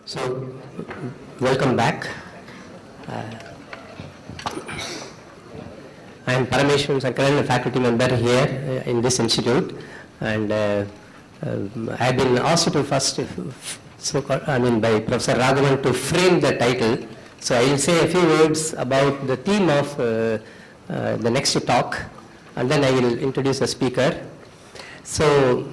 So, welcome back. I am Paramesh Sankaran, a faculty member here in this institute, and I have been asked to first, by Professor Raghavan to frame the title. So I will say a few words about the theme of the next talk, and then I will introduce the speaker. So,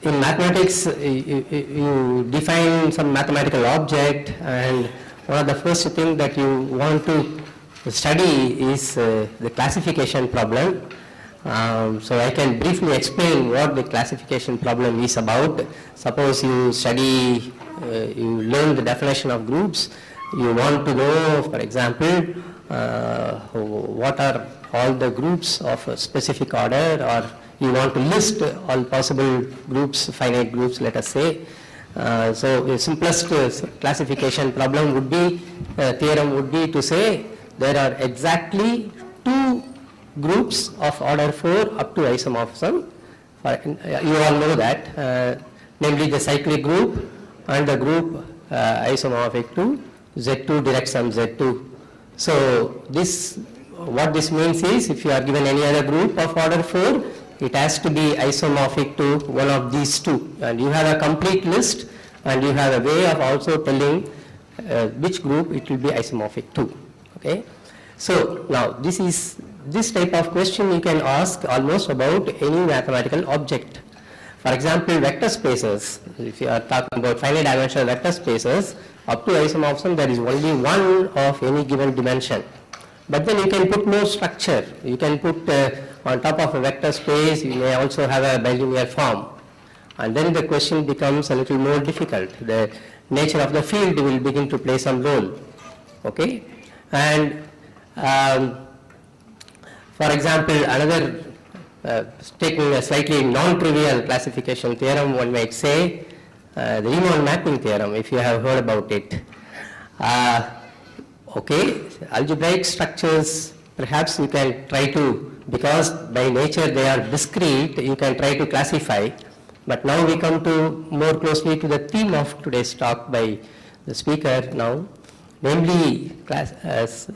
in mathematics, you define some mathematical object, and one of the first things that you want to study is the classification problem. So I can briefly explain what the classification problem is about. Suppose you study, you learn the definition of groups. You want to know, for example, what are all the groups of a specific order, or you want to list all possible groups, finite groups, let us say. So the simplest classification problem would be, theorem would be to say there are exactly two groups of order 4 up to isomorphism. You all know that, namely the cyclic group and the group isomorphic to Z2 direct sum Z2. So this, what this means is, if you are given any other group of order 4, it has to be isomorphic to one of these two, and you have a complete list, and you have a way of also telling which group it will be isomorphic to. Okay, so now this type of question you can ask almost about any mathematical object. For example, vector spaces. If you are talking about finite dimensional vector spaces, up to isomorphism there is only one of any given dimension. But then you can put more structure. You can put on top of a vector space, you may also have a bilinear form. And then the question becomes a little more difficult. The nature of the field will begin to play some role. Okay? And for example, another, taking a slightly non-trivial classification theorem, one might say, the Riemann mapping theorem, if you have heard about it. Okay, algebraic structures, perhaps you can try to, because by nature they are discrete, you can try to classify. But now we come to more closely to the theme of today's talk by the speaker now, namely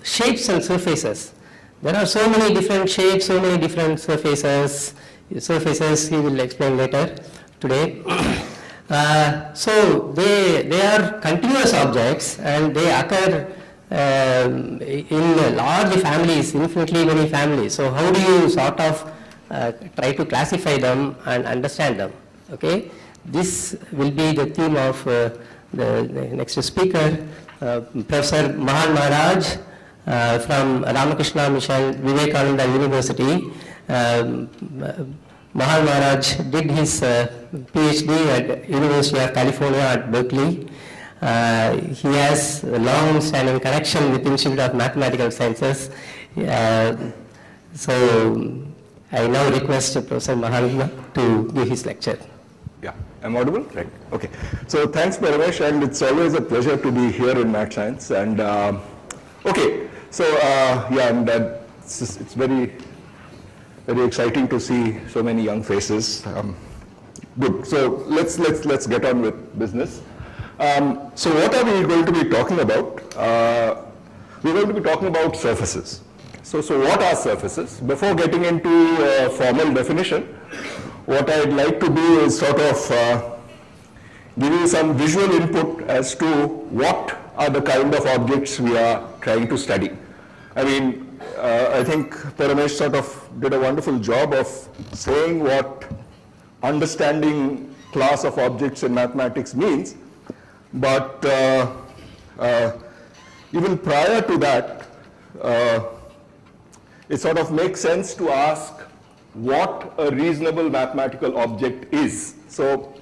shapes and surfaces. There are so many different shapes, so many different surfaces. Surfaces he will explain later today. So they are continuous objects, and they occur in large families, infinitely many families. So how do you sort of try to classify them and understand them? Okay, this will be the theme of the next speaker, Professor Mahan Mj from Ramakrishna Mission, Vivekananda University. Mahan Mj did his PhD at University of California at Berkeley. He has a long-standing connection with the Institute of Mathematical Sciences. So I now request Professor Mahan to give his lecture. Yeah, I'm audible? Right. Okay. So thanks, Paramesh, and it's always a pleasure to be here in Math Science. And okay, so yeah, and it's very, very exciting to see so many young faces. Good. So let's get on with business. So what are we going to be talking about? We're going to be talking about surfaces. So what are surfaces? Before getting into a formal definition, what I'd like to do is sort of give you some visual input as to what are the kind of objects we are trying to study. I mean, I think Paramesh sort of did a wonderful job of saying what understanding class of objects in mathematics means. But even prior to that, it sort of makes sense to ask what a reasonable mathematical object is. So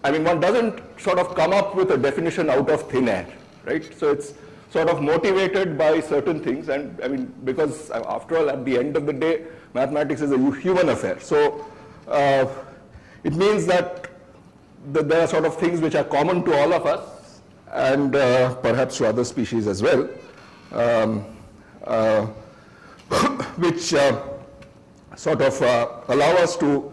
I mean, one doesn't sort of come up with a definition out of thin air, right? So it's sort of motivated by certain things, and I mean, because after all, at the end of the day, mathematics is a human affair. So it means that there are sort of things which are common to all of us, and perhaps to other species as well, which sort of allow us to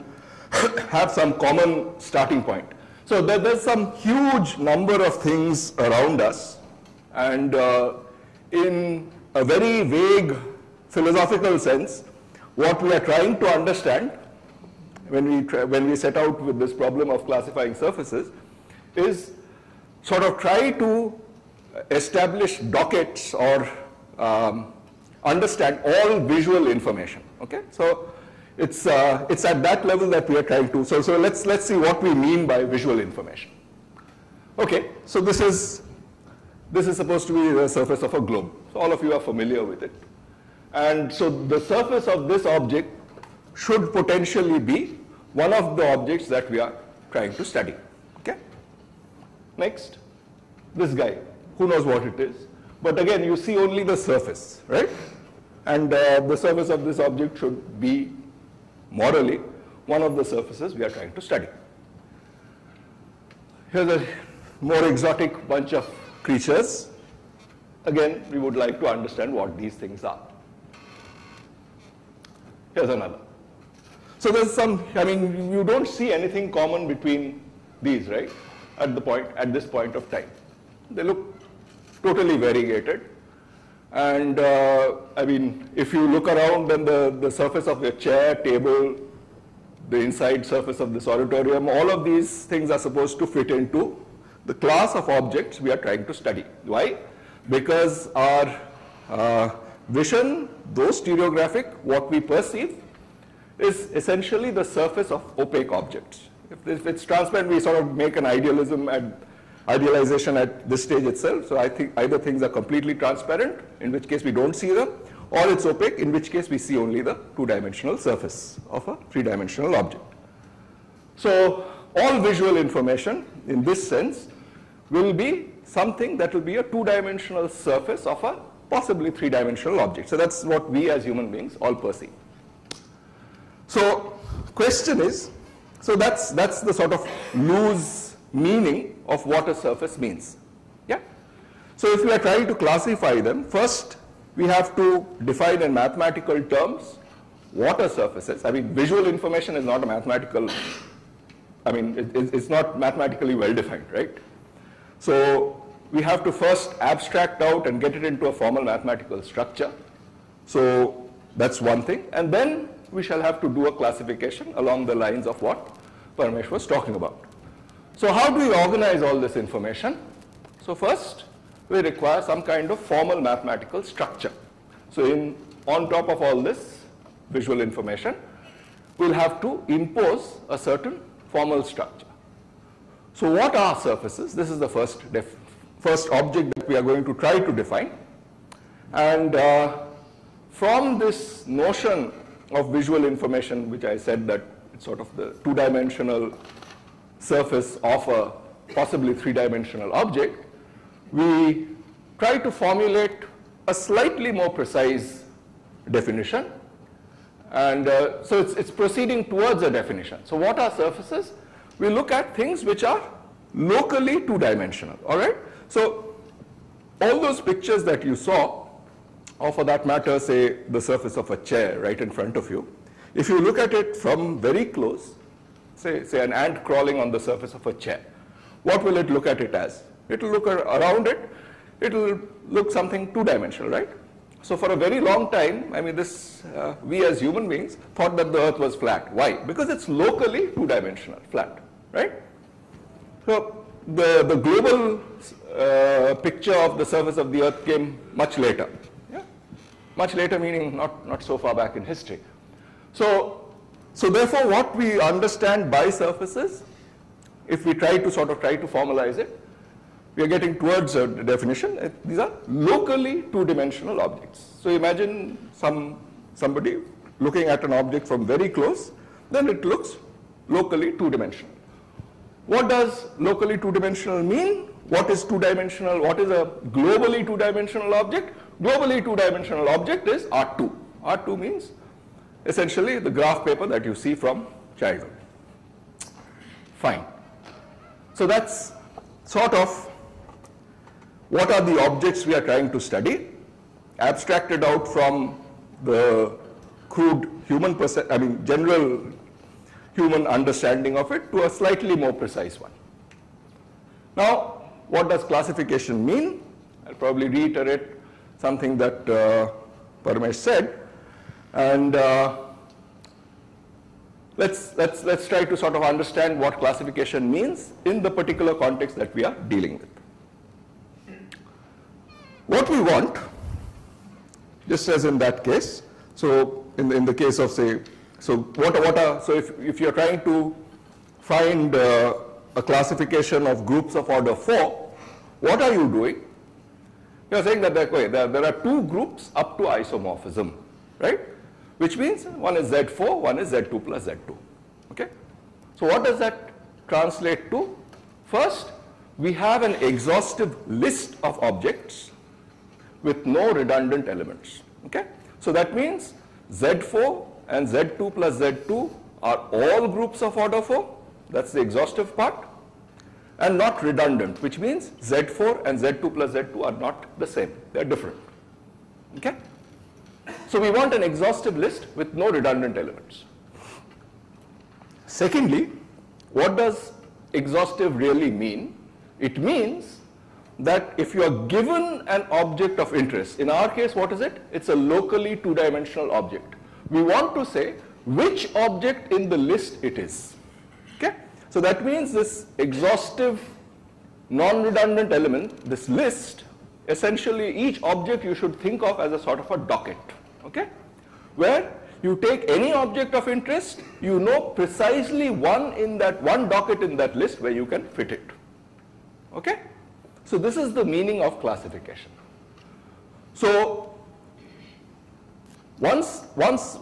have some common starting point. So there's some huge number of things around us, and in a very vague philosophical sense, what we are trying to understand when we set out with this problem of classifying surfaces is sort of try to establish dockets or understand all visual information. Okay, so it's at that level that we are trying to. So let's see what we mean by visual information. Okay, so this is supposed to be the surface of a globe. So all of you are familiar with it, and so the surface of this object should potentially be one of the objects that we are trying to study. Okay. Next, this guy. Who knows what it is? But again, you see only the surface, right? And the surface of this object should be morally one of the surfaces we are trying to study. Here's a more exotic bunch of creatures. Again, we would like to understand what these things are. Here's another. So there's some, I mean, you don't see anything common between these, right? At this point of time. They look totally variegated. And I mean, if you look around, then the surface of your chair, table, the inside surface of this auditorium, all of these things are supposed to fit into the class of objects we are trying to study. Why? Because our vision, though stereographic, what we perceive is essentially the surface of opaque objects. If it's transparent, we sort of make an idealization at this stage itself. So I think either things are completely transparent, in which case we don't see them, or it's opaque, in which case we see only the two-dimensional surface of a three-dimensional object. So all visual information, in this sense, will be something that will be a two-dimensional surface of a possibly three-dimensional object. So that's what we as human beings all perceive. So question is, so that's the sort of loose meaning of what a surface means. Yeah. So if we are trying to classify them, first we have to define in mathematical terms what a surface is. I mean, visual information is not a mathematical, I mean, it's not mathematically well defined, right? So we have to first abstract out and get it into a formal mathematical structure. So that's one thing. And then we shall have to do a classification along the lines of what Paramesh was talking about. So how do we organize all this information? So first, we require some kind of formal mathematical structure. So on top of all this visual information, we'll have to impose a certain formal structure. So what are surfaces? This is the first object that we are going to try to define. And from this notion of visual information, which I said that it's sort of the two-dimensional surface of a possibly three-dimensional object, we try to formulate a slightly more precise definition. And so it's proceeding towards a definition. So what are surfaces? We look at things which are locally two-dimensional, all right? So all those pictures that you saw, or for that matter, say, the surface of a chair right in front of you, if you look at it from very close, say an ant crawling on the surface of a chair, what will it look at it as? It will look around it, it will look something two-dimensional, right? So for a very long time, I mean, we as human beings thought that the earth was flat. Why? Because it's locally two-dimensional, flat, right? So the global picture of the surface of the earth came much later. Much later meaning not so far back in history. So therefore what we understand by surfaces, if we try to formalize it, we are getting towards a definition. These are locally two-dimensional objects. So imagine somebody looking at an object from very close, then it looks locally two-dimensional. What does locally two-dimensional mean? What is two-dimensional? What is a globally two-dimensional object? Globally two-dimensional object is R2. R2 means essentially the graph paper that you see from childhood. Fine. So that's sort of what are the objects we are trying to study, abstracted out from the crude general human understanding of it to a slightly more precise one. Now, what does classification mean? I'll probably reiterate something that Paramesh said, and let's try to sort of understand what classification means in the particular context that we are dealing with. What we want, just as in that case, so in the case of, say, so if you're trying to find a classification of groups of order 4, what are you doing? You're saying that there are two groups up to isomorphism, right? Which means one is Z4, one is Z2 plus Z2. Okay? So what does that translate to? First, we have an exhaustive list of objects with no redundant elements. Okay? So that means Z4 and Z2 plus Z2 are all groups of order 4. That's the exhaustive part. And not redundant, which means Z4 and Z2 plus Z2 are not the same. They are different. Okay? So we want an exhaustive list with no redundant elements. Secondly, what does exhaustive really mean? It means that if you are given an object of interest, in our case, what is it? It's a locally two-dimensional object. We want to say which object in the list it is. Okay? So that means this exhaustive non-redundant element, this list, essentially each object you should think of as a sort of a docket, okay? Where you take any object of interest, you know precisely one docket in that list where you can fit it, okay? So this is the meaning of classification. So once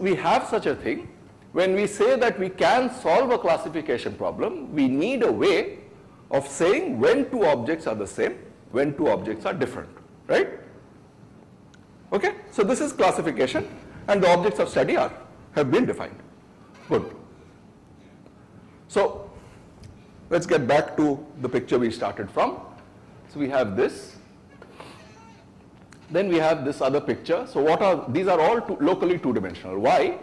we have such a thing, when we say that we can solve a classification problem, we need a way of saying when two objects are the same, when two objects are different, right? Okay, so this is classification, and the objects of study have been defined. Good. So let's get back to the picture we started from. So we have this. Then we have this other picture. So these are all locally two-dimensional. Why?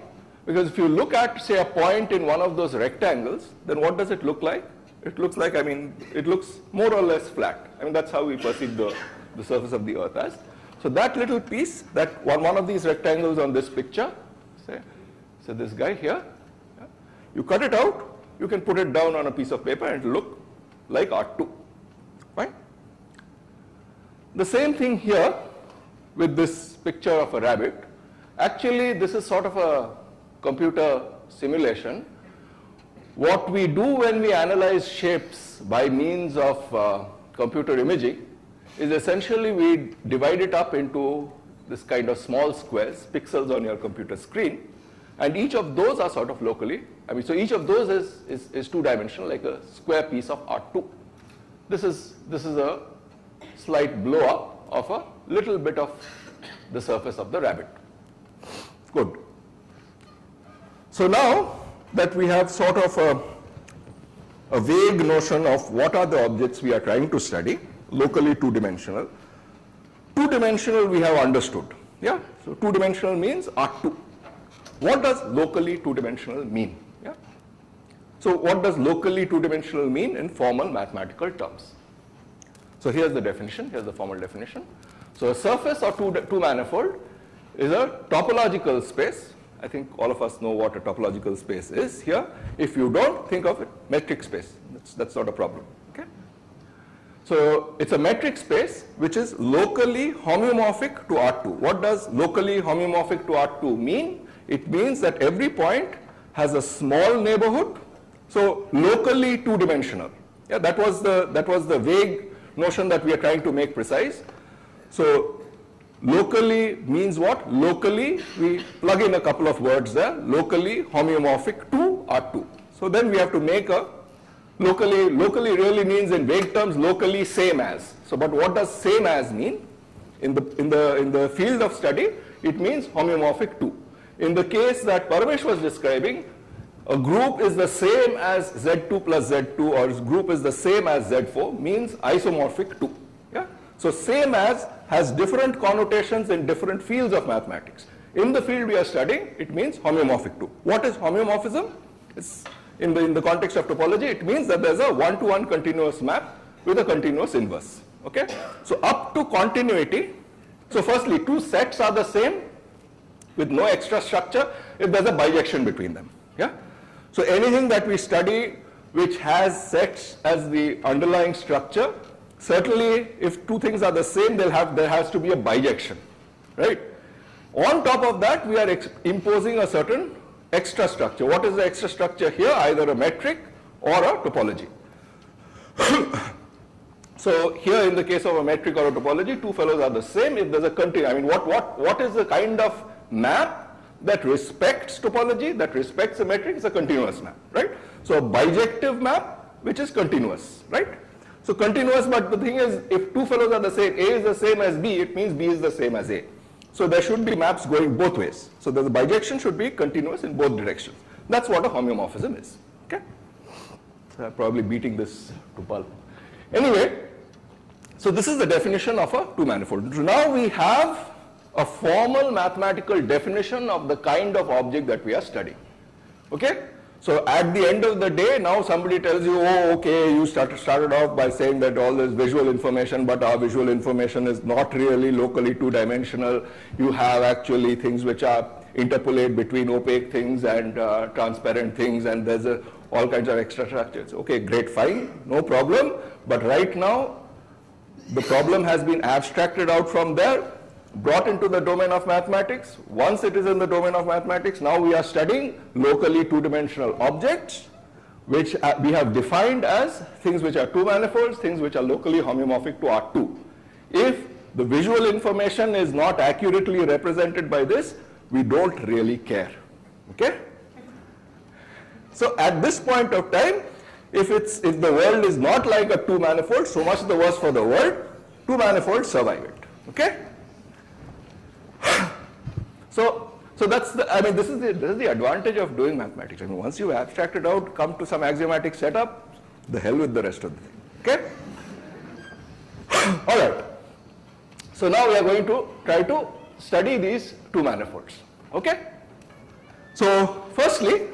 Because if you look at, say, a point in one of those rectangles, then what does it look like? It looks like, it looks more or less flat. That's how we perceive the surface of the earth as. So that little piece, that one of these rectangles on this picture, say this guy here, you cut it out, you can put it down on a piece of paper and it will look like R2, right? The same thing here with this picture of a rabbit. Actually, this is sort of a computer simulation. What we do when we analyze shapes by means of computer imaging is essentially we divide it up into this kind of small squares, pixels on your computer screen, and each of those are sort of locally, so each of those is two-dimensional, like a square piece of R2. This is a slight blow up of a little bit of the surface of the rabbit. Good. So now that we have sort of a vague notion of what are the objects we are trying to study, locally two-dimensional. Two-dimensional we have understood. Yeah? So two-dimensional means R2. What does locally two-dimensional mean? Yeah? So what does locally two-dimensional mean in formal mathematical terms? So here's the definition, here's the formal definition. So a surface or two-manifold is a topological space. I think all of us know what a topological space is here. If you don't, think of it, metric space. That's not a problem. Okay? So it's a metric space which is locally homeomorphic to R2. What does locally homeomorphic to R2 mean? It means that every point has a small neighborhood, so locally two-dimensional. Yeah, that was the vague notion that we are trying to make precise. So locally means what? Locally, we plug in a couple of words there, locally homeomorphic to R2. So then we have to make a locally really means in vague terms locally same as. So but what does same as mean? In the field of study, it means homeomorphic to. In the case that Paramesh was describing, a group is the same as Z2 plus Z2 or group is the same as Z4 means isomorphic to. Yeah? So same as has different connotations in different fields of mathematics. In the field we are studying, it means homeomorphic to. What is homeomorphism? It's in the context of topology, it means that there's a one-to-one continuous map with a continuous inverse. Okay? So up to continuity, so firstly, two sets are the same with no extra structure if there's a bijection between them. Yeah? So anything that we study which has sets as the underlying structure, certainly if two things are the same, there has to be a bijection, right? On top of that, we are imposing a certain extra structure. What is the extra structure here? Either a metric or a topology. So here in the case of a metric or a topology, two fellows are the same if there's a continuity. I mean, what is the kind of map that respects topology, that respects a metric? Is a continuous map, right? So a bijective map which is continuous, right? So continuous, but the thing is, if two fellows are the same, A is the same as B, it means B is the same as A. So there should be maps going both ways. So the bijection should be continuous in both directions. That's what a homeomorphism is. Okay? So I'm probably beating this to pulp. Anyway, so this is the definition of a two-manifold. So now we have a formal mathematical definition of the kind of object that we are studying. Okay? So at the end of the day, now somebody tells you, oh, okay, you started off by saying that all this visual information, but our visual information is not really locally two-dimensional. You have actually things which are interpolate between opaque things and transparent things, and there's all kinds of extra structures. Okay, great, fine, no problem. But right now, the problem has been abstracted out from there, brought into the domain of mathematics. Once it is in the domain of mathematics, now we are studying locally two-dimensional objects, which we have defined as things which are two manifolds, things which are locally homeomorphic to R2. If the visual information is not accurately represented by this, we don't really care. Okay? So at this point of time, if the world is not like a two manifold, so much the worse for the world. Two manifolds survive it. Okay? So that's this is the advantage of doing mathematics. I mean, once you abstract it out, come to some axiomatic setup, the hell with the rest of the thing. Okay? All right. So now we are going to try to study these two manifolds. Okay? So firstly,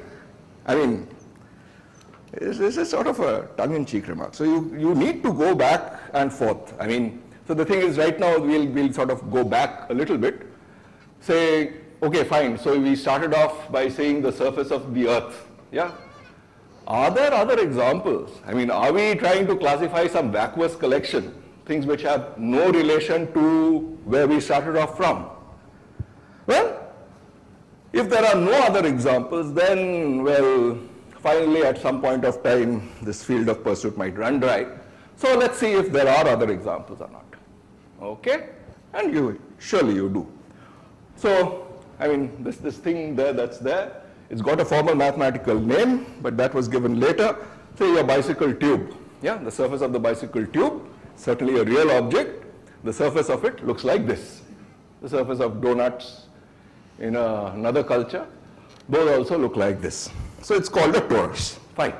I mean, this is sort of a tongue-in-cheek remark. So you need to go back and forth. I mean, so the thing is, right now we'll sort of go back a little bit. Say, okay, fine. So we started off by saying the surface of the earth. Yeah? Are there other examples? I mean, are we trying to classify some vacuous collection, things which have no relation to where we started off from? Well, if there are no other examples, then, well, finally at some point of time, this field of pursuit might run dry. So let's see if there are other examples or not. Okay? And surely you do. So, I mean, this thing there that's there, it's got a formal mathematical name, but that was given later. Say your bicycle tube. Yeah, the surface of the bicycle tube, certainly a real object. The surface of it looks like this. The surface of donuts in another culture, those also look like this. So it's called a torus. Fine.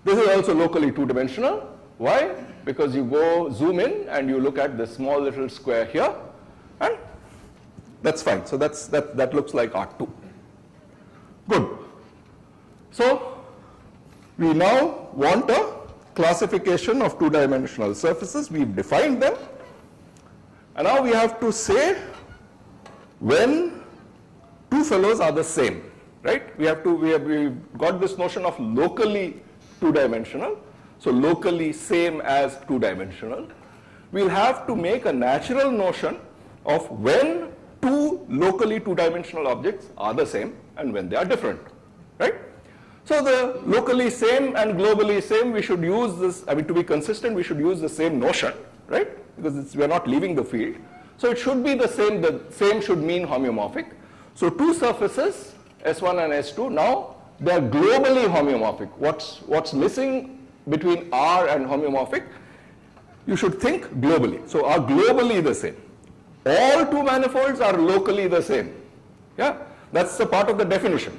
This is also locally two-dimensional. Why? Because you go zoom in and you look at this small little square here, and that's fine. So that looks like R2. Good. So we now want a classification of two-dimensional surfaces. We've defined them. And now we have to say when two fellows are the same, right? We've got this notion of locally two-dimensional. So locally same as two-dimensional. We'll have to make a natural notion of when two locally two-dimensional objects are the same and when they are different, right? So the locally same and globally same, we should use this, I mean, to be consistent, we should use the same notion, right? Because we are not leaving the field. So it should be the same should mean homeomorphic. So two surfaces, S1 and S2, now they are globally homeomorphic. What's missing between R and homeomorphic? You should think globally. So are globally the same. All two manifolds are locally the same. Yeah, that's a part of the definition.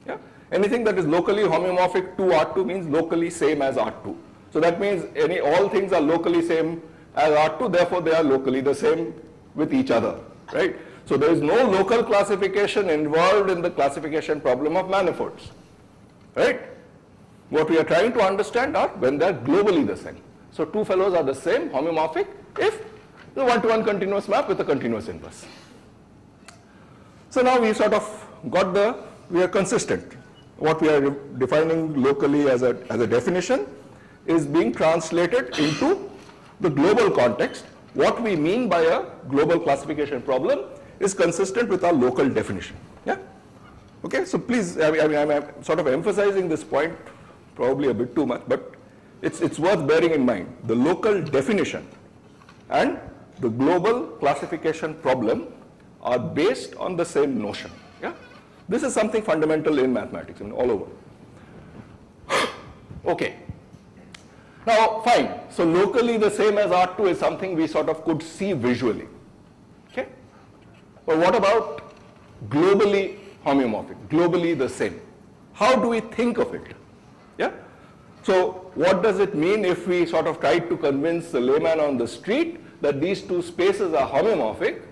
Yeah, anything that is locally homeomorphic to R2 means locally same as R2. So that means all things are locally same as R2, therefore they are locally the same with each other, right? So there is no local classification involved in the classification problem of manifolds, right? What we are trying to understand are when they are globally the same. So two fellows are the same, homeomorphic, if the one-to-one continuous map with a continuous inverse. So now we sort of got we are consistent. What we are defining locally as a definition is being translated into the global context. What we mean by a global classification problem is consistent with our local definition. Yeah? Okay, so please, I'm sort of emphasizing this point probably a bit too much, but it's worth bearing in mind. The local definition and the global classification problem are based on the same notion. Yeah? This is something fundamental in mathematics, all over. Okay. Now, fine. So locally the same as R2 is something we sort of could see visually. Okay? But what about globally homeomorphic, globally the same? How do we think of it? Yeah? So what does it mean if we sort of try to convince the layman on the street that these two spaces are homeomorphic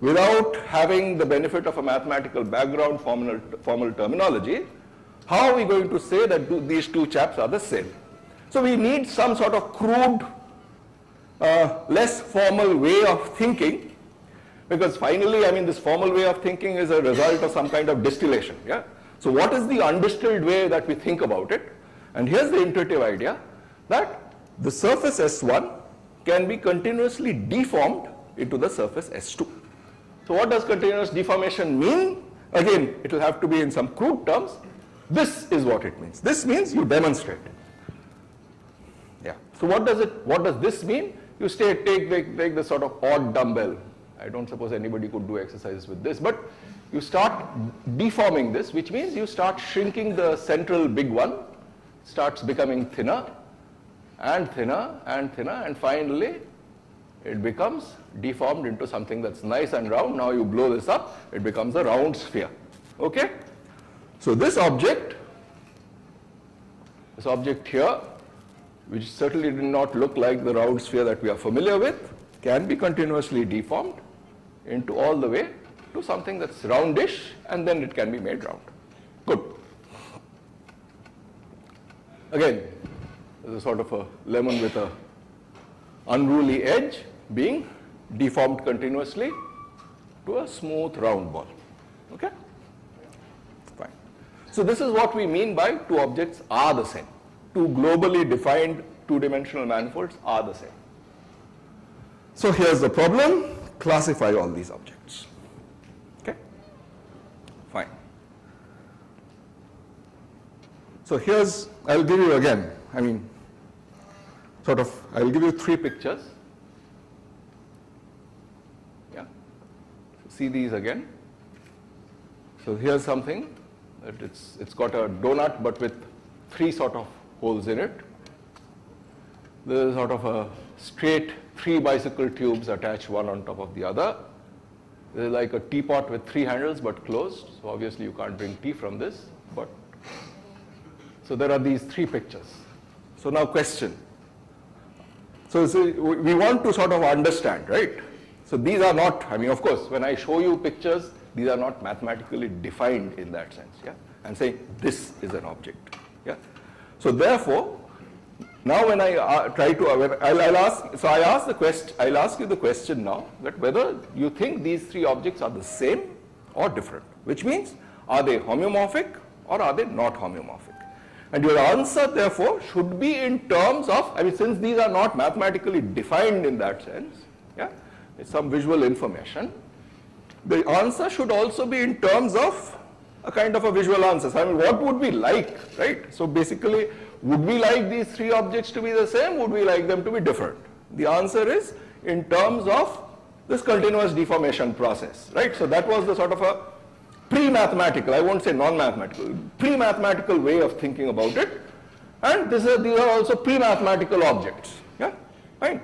without having the benefit of a mathematical background, formal terminology? How are we going to say that these two chaps are the same? So we need some sort of crude, less formal way of thinking, because finally, this formal way of thinking is a result of some kind of distillation. Yeah? So what is the undistilled way that we think about it? And here's the intuitive idea that the surface S1 can be continuously deformed into the surface S2. So what does continuous deformation mean? Again, it will have to be in some crude terms. This is what it means. This means you demonstrate. Yeah. So what does this mean? You take the sort of odd dumbbell. I don't suppose anybody could do exercises with this, but you start deforming this, which means you start shrinking the central big one, starts becoming thinner and thinner and thinner, and finally it becomes deformed into something that's nice and round. Now you blow this up, it becomes a round sphere. Okay? So this object here, which certainly did not look like the round sphere that we are familiar with, can be continuously deformed into all the way to something that's roundish, and then it can be made round. Good. Again, there's a sort of a lemon with a unruly edge being deformed continuously to a smooth round ball. Okay? Fine. So this is what we mean by two objects are the same. Two globally defined two-dimensional manifolds are the same. So here's the problem. Classify all these objects. Okay? Fine. So here's, I'll give you again, I'll give you three pictures. Yeah. See these again. So here's something that it's got a donut but with three sort of holes in it. There's sort of a straight three bicycle tubes attached one on top of the other. There's like a teapot with three handles but closed. So obviously you can't drink tea from this. So there are these three pictures. So now question. So we want to sort of understand, right? So these are not, of course, when I show you pictures, these are not mathematically defined in that sense. Yeah? I'm saying this is an object. Yeah? So therefore, now when I try to, I'll ask you the question now that whether you think these three objects are the same or different, which means are they homeomorphic or are they not homeomorphic? And your answer therefore should be in terms of, since these are not mathematically defined in that sense, yeah, it's some visual information, the answer should also be in terms of a kind of a visual answer. So what would we like, right? So basically, would we like these three objects to be the same? Would we like them to be different? The answer is in terms of this continuous deformation process, right? So that was the sort of a pre-mathematical, I won't say non-mathematical, pre-mathematical way of thinking about it. And these are also pre-mathematical objects. Yeah, fine.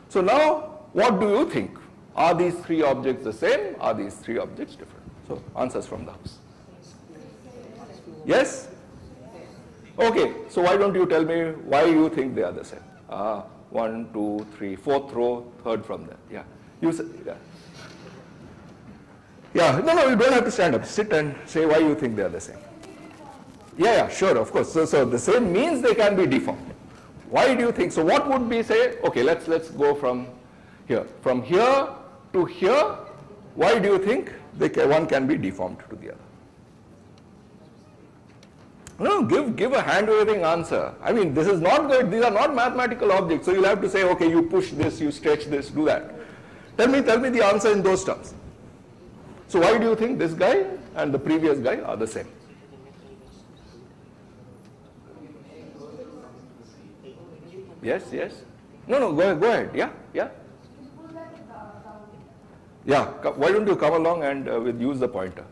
So now, what do you think? Are these three objects the same? Are these three objects different? So answers from the house. Yes? Okay, so why don't you tell me why you think they are the same? 1, 2, 3, fourth row, third from there. Yeah. You say, yeah. Yeah, no, you don't have to stand up. Sit and say why you think they are the same. Yeah, sure, of course. So the same means they can be deformed. Why do you think? So what would be, say, okay, let's go from here. From here to here, why do you think one can be deformed to the other? No, give a hand-waving answer. I mean, this is not good. These are not mathematical objects. So you'll have to say, okay, you push this, you stretch this, do that. Tell me the answer in those terms. So why do you think this guy and the previous guy are the same? Yes. No, go ahead. Yeah. Yeah, why don't you come along and use the pointer?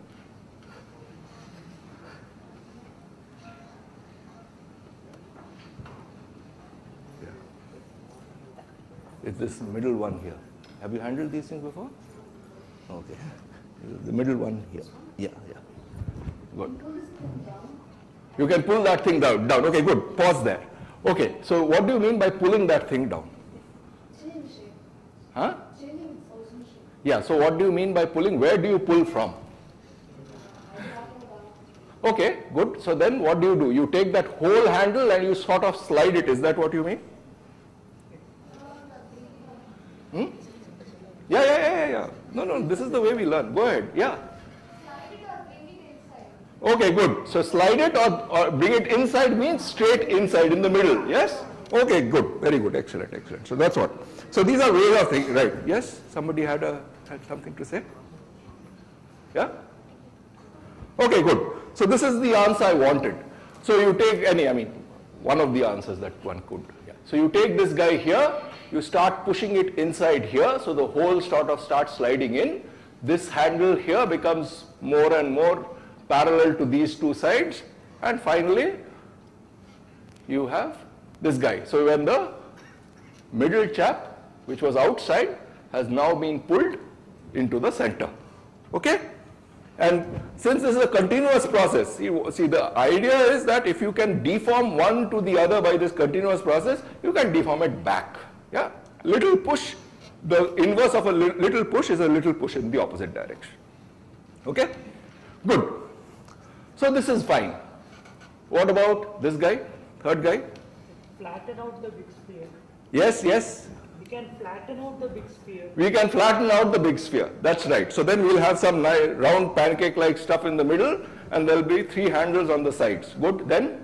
Yeah. It's this middle one here. Have you handled these things before? Okay. The middle one here. Yeah. Good. You can pull that thing down. Okay, good. Pause there. Okay, so what do you mean by pulling that thing down? Changing shape. Huh? Changing its original shape. Yeah, so what do you mean by pulling? Where do you pull from? Okay, good. So then what do? You take that whole handle and you sort of slide it. Is that what you mean? Yeah. No, this is the way we learn. Go ahead. Yeah. Slide it or bring it inside. Okay, good. So slide it or bring it inside means straight inside in the middle. Yes? Okay, good. Very good. Excellent. So that's what. So these are ways of thinking. Right. Yes? Somebody had something to say? Yeah? Okay, good. So this is the answer I wanted. So you take one of the answers that one could. Yeah. So you take this guy here, you start pushing it inside here, so the hole sort of starts sliding in. This handle here becomes more and more parallel to these two sides, and finally you have this guy. So when the middle chap, which was outside, has now been pulled into the center. Okay? And since this is a continuous process, see the idea is that if you can deform one to the other by this continuous process, you can deform it back. Yeah? Little push, the inverse of a little push is a little push in the opposite direction. Okay? Good. So this is fine. What about this guy, third guy? Flatten out the big sphere. Yes. We can flatten out the big sphere. We can flatten out the big sphere. That's right. So then we'll have some round pancake-like stuff in the middle, and there'll be 3 handles on the sides. Good. Then?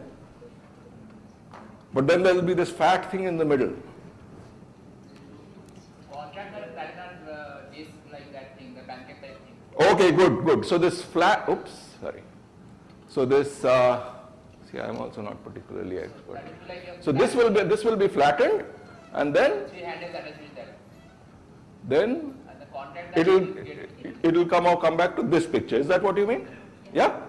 But then there'll be this fat thing in the middle. Like that thing, the pancake type thing. Okay, good. So this So this, see, I'm also not particularly expert. So this will be flattened, and then 3 handles attached with that. Then And the content that it'll come back to this picture. Is that what you mean? Yeah?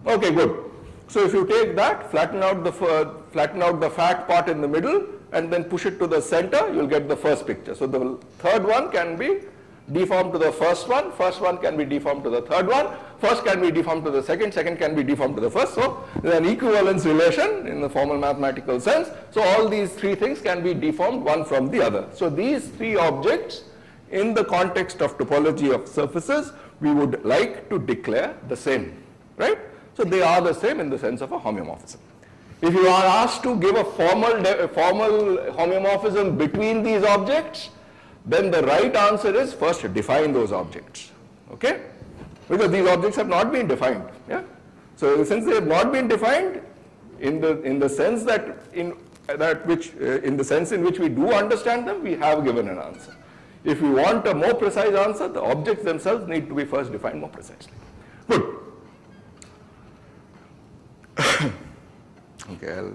Okay, good. So if you take that, flatten out the fat part in the middle, and then push it to the center, you'll get the first picture. So the third one can be deformed to the first one can be deformed to the third one, first can be deformed to the second can be deformed to the first. So there's an equivalence relation in the formal mathematical sense. So all these 3 things can be deformed one from the other. So these 3 objects, in the context of topology of surfaces, we would like to declare the same, right? So they are the same in the sense of a homeomorphism. If you are asked to give a formal homeomorphism between these objects, then the right answer is first define those objects. Okay? Because these objects have not been defined. Yeah? So since they have not been defined, in the sense in the sense in which we do understand them, we have given an answer. If we want a more precise answer, the objects themselves need to be first defined more precisely. Good. Okay, I'll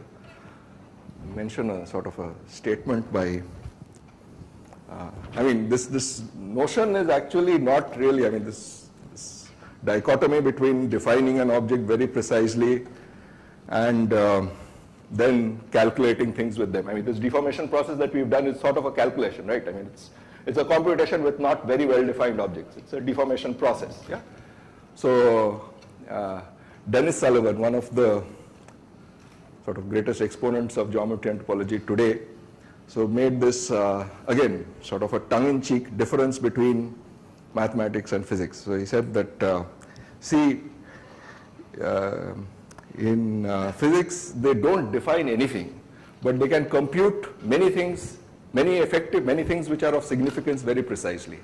mention a sort of a statement by this notion is actually not really, this dichotomy between defining an object very precisely and then calculating things with them. This deformation process that we've done is sort of a calculation, right? It's a computation with not very well defined objects. It's a deformation process, yeah? So Dennis Sullivan, one of the sort of greatest exponents of geometry and topology today, so made this, again, sort of a tongue-in-cheek difference between mathematics and physics. So he said that, In physics, they don't define anything, but they can compute many things, many things which are of significance very precisely.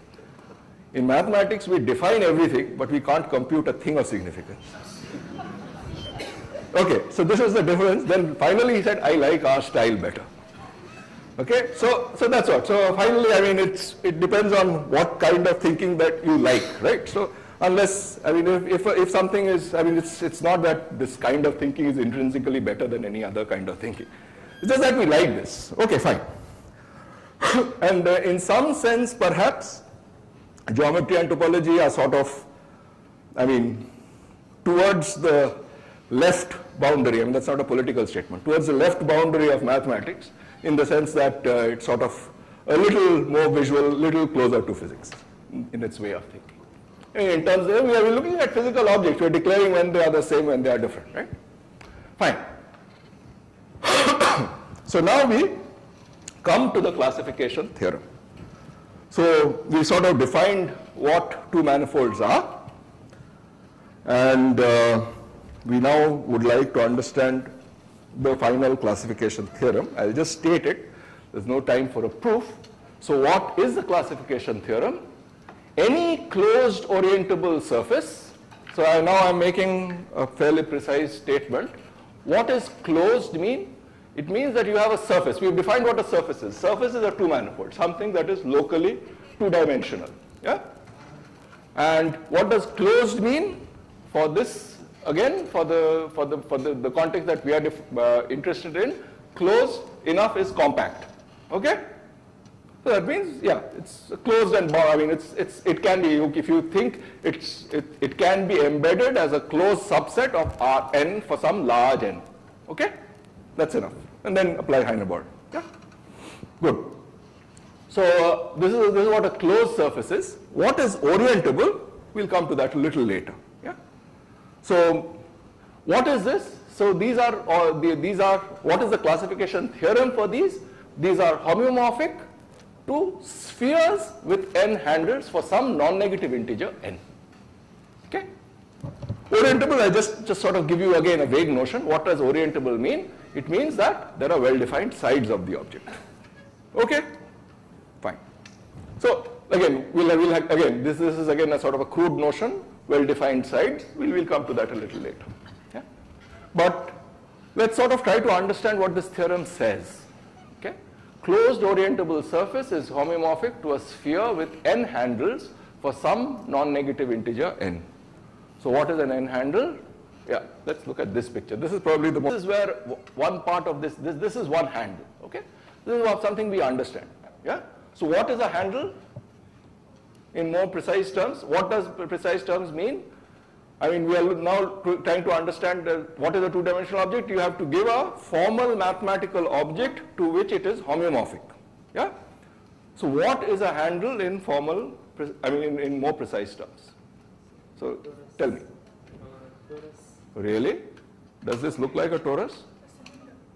In mathematics, we define everything, but we can't compute a thing of significance. Okay, so this is the difference. Then finally he said, I like our style better. Okay, so that's what. So finally, I mean, it depends on what kind of thinking that you like, right? So unless, I mean, if something is, I mean, it's not that this kind of thinking is intrinsically better than any other kind of thinking. It's just that we like this. Okay, fine. And in some sense, perhaps, geometry and topology are sort of, I mean, towards the left boundary. I mean, that's not a political statement. Towards the left boundary of mathematics, in the sense that it's sort of a little more visual, little closer to physics in its way of thinking. In terms of, we are looking at physical objects. We are declaring when they are the same, when they are different, right? Fine. So now we come to the classification theorem. So we sort of defined what two manifolds are, and we now would like to understand the final classification theorem. I'll just state it. There's no time for a proof. So what is the classification theorem? Any closed orientable surface. So now I'm making a fairly precise statement. What does closed mean? It means that you have a surface. We've defined what a surface is. Surfaces are two manifolds, something that is locally two-dimensional. Yeah? And what does closed mean? For this, again, for the context that we are interested in, closed enough is compact. Okay? So that means, yeah, it's closed and bound. I mean, it can be, if you think it can be embedded as a closed subset of Rn for some large n. Okay? That's enough. And then apply Heisenberg. Yeah? Good. So this is what a closed surface is. What is orientable? We'll come to that a little later. Yeah? So what is this? So these are what is the classification theorem for these? These are homeomorphic to spheres with n handles for some non-negative integer n. Okay? Orientable, I just sort of give you again a vague notion. What does orientable mean? It means that there are well-defined sides of the object. Okay? Fine. So again, again, this is again a sort of a crude notion, well-defined sides. We'll come to that a little later. Yeah? But let's sort of try to understand what this theorem says. Okay? Closed orientable surface is homeomorphic to a sphere with n handles for some non-negative integer n. So what is an n handle? Yeah, let's look at this picture. This is probably the most, this is where one part of this is one handle. Okay? This is something we understand. Yeah? So what is a handle? In more precise terms, what does precise terms mean? I mean, we are now trying to understand what is a two-dimensional object. You have to give a formal mathematical object to which it is homeomorphic. Yeah? So what is a handle in formal, I mean in more precise terms? So tell me. Really? Does this look like a torus?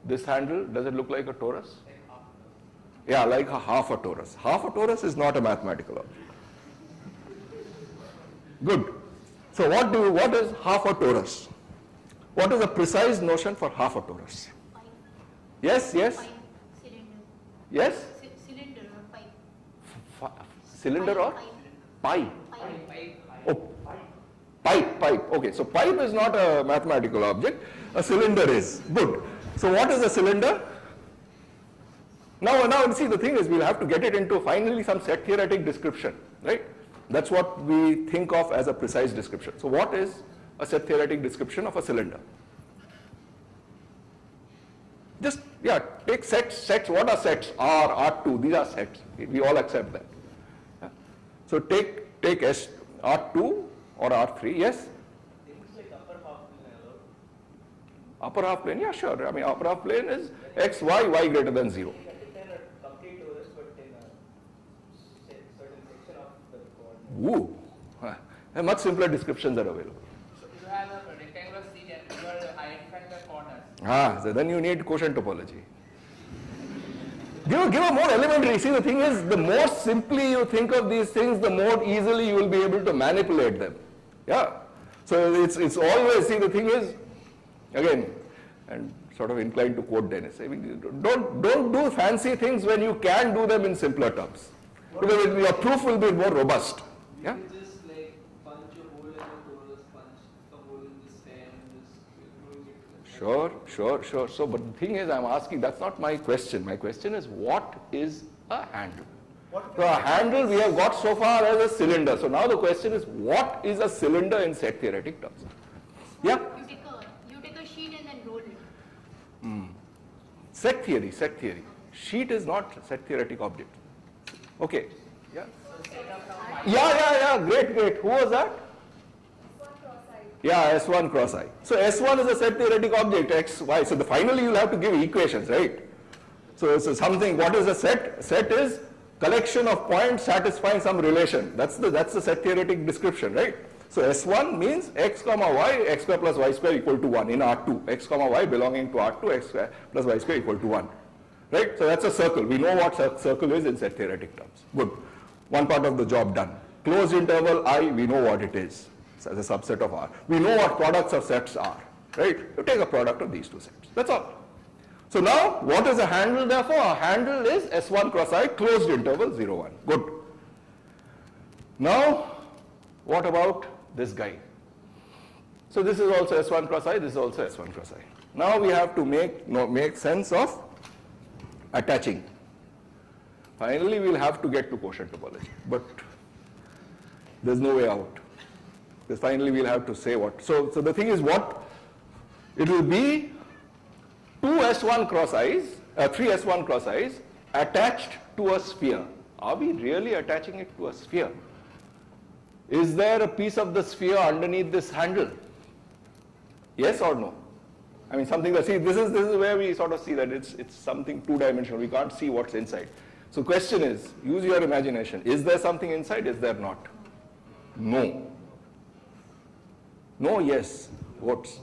This handle, does it look like a torus? Yeah, like a half a torus. Half a torus is not a mathematical object. Good. So what is half a torus? What is a precise notion for half a torus? Pipe. Yes, yes? Pipe. Cylinder. Yes? Cylinder or pipe. Cylinder or? Pipe. Pipe. Oh, pipe. Okay, so pipe is not a mathematical object. A cylinder is. Good. So what is a cylinder? Now see, the thing is, we'll have to get it into finally some set theoretic description, right? That's what we think of as a precise description. So what is a set theoretic description of a cylinder? Just, yeah, take sets. What are sets? R, R2, these are sets. We all accept that. Yeah. So take S, R2 or R3, yes? Things like upper half plane. Upper half plane, yeah, sure. I mean, upper half plane is x, y greater than 0. Complete torus, but in a certain section of the Woo! coordinate. Much simpler descriptions are available. So you have a rectangular sheet and you are identifying the corners. So then you need quotient topology. Give a more elementary. See, the thing is, the more simply you think of these things, the more easily you will be able to manipulate them. Yeah. So it's always, see, the thing is, Again, and sort of inclined to quote Dennis. I mean, don't do fancy things when you can do them in simpler terms, because your proof will be more robust. Yeah. You can just like punch a hole in the torus, punch a hole in the stem, and just doing it. Sure. So, but the thing is, I'm asking, that's not my question. My question is, what is a handle? So a handle we have got so far as a cylinder. So now the question is, what is a cylinder in set theoretic terms? Yeah? You take a sheet and then roll it. Set theory. Sheet is not set theoretic object. Okay. Yeah? Yeah. Great. Who was that? Yeah, S1 cross I. So S1 is a set theoretic object, X, Y. So finally you'll have to give equations, right? So something, what is a set? Set is collection of points satisfying some relation. That's the set theoretic description, right? So S1 means X comma Y, X square plus Y square equal to 1 in R2. X comma Y belonging to R2, X square plus Y square equal to 1. Right? So that's a circle. We know what circle is in set theoretic terms. Good. One part of the job done. Closed interval I, we know what it is as a subset of R. We know what products of sets are. Right? You take a product of these two sets. That's all. So now, what is a handle therefore? A handle is S1 cross I, closed interval 0, 1. Good. Now, what about this guy? So this is also S1 cross I, this is also S1 cross I. Now we have to make sense of attaching. Finally, we'll have to get to quotient topology, but there's no way out. Because finally we'll have to say what. So the thing is what? It will be 2 S1 cross I's, 3 S1 cross I's attached to a sphere. Are we really attaching it to a sphere? Is there a piece of the sphere underneath this handle? Yes or no? I mean something that, see, this is where we sort of see that it's something two-dimensional. We can't see what's inside. So question is, use your imagination. Is there something inside? Is there not? No. No, yes. Votes.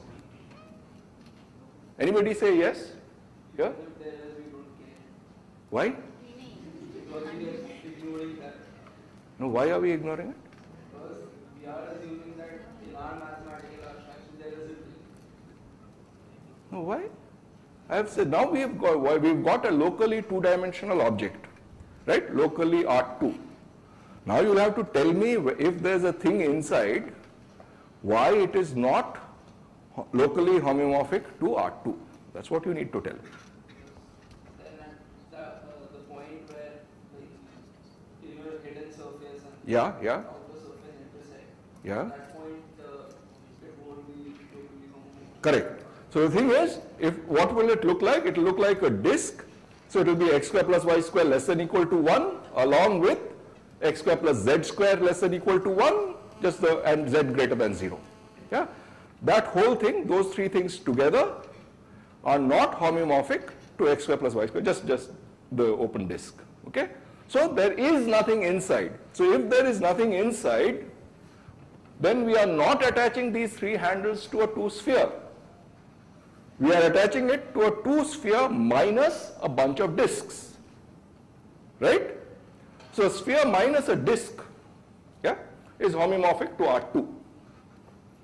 Anybody say yes? Yeah? If there is, we don't care. Why? Because we are ignoring that. No, why are we ignoring it? Because we are assuming that in our mathematical abstraction there is a No, why? I have said now we've got a locally two-dimensional object, right? Locally R2. Now you'll have to tell me if there's a thing inside, why it is not locally homeomorphic to R2. That's what you need to tell me. Then at the point where like, your hidden surface and Yeah. outer surface intersect, Yeah. at that point it won't be totally homomorphic. Correct. So the thing is, what will it look like? It will look like a disk. So it will be x square plus y square less than equal to 1 along with x square plus z square less than equal to 1 and z greater than 0. Yeah. That whole thing, those three things together are not homeomorphic to x square plus y square, just the open disk. Okay? So there is nothing inside. So if there is nothing inside, then we are not attaching these three handles to a two-sphere. We are attaching it to a two-sphere minus a bunch of disks. Right? So a sphere minus a disk, yeah, is homomorphic to R2.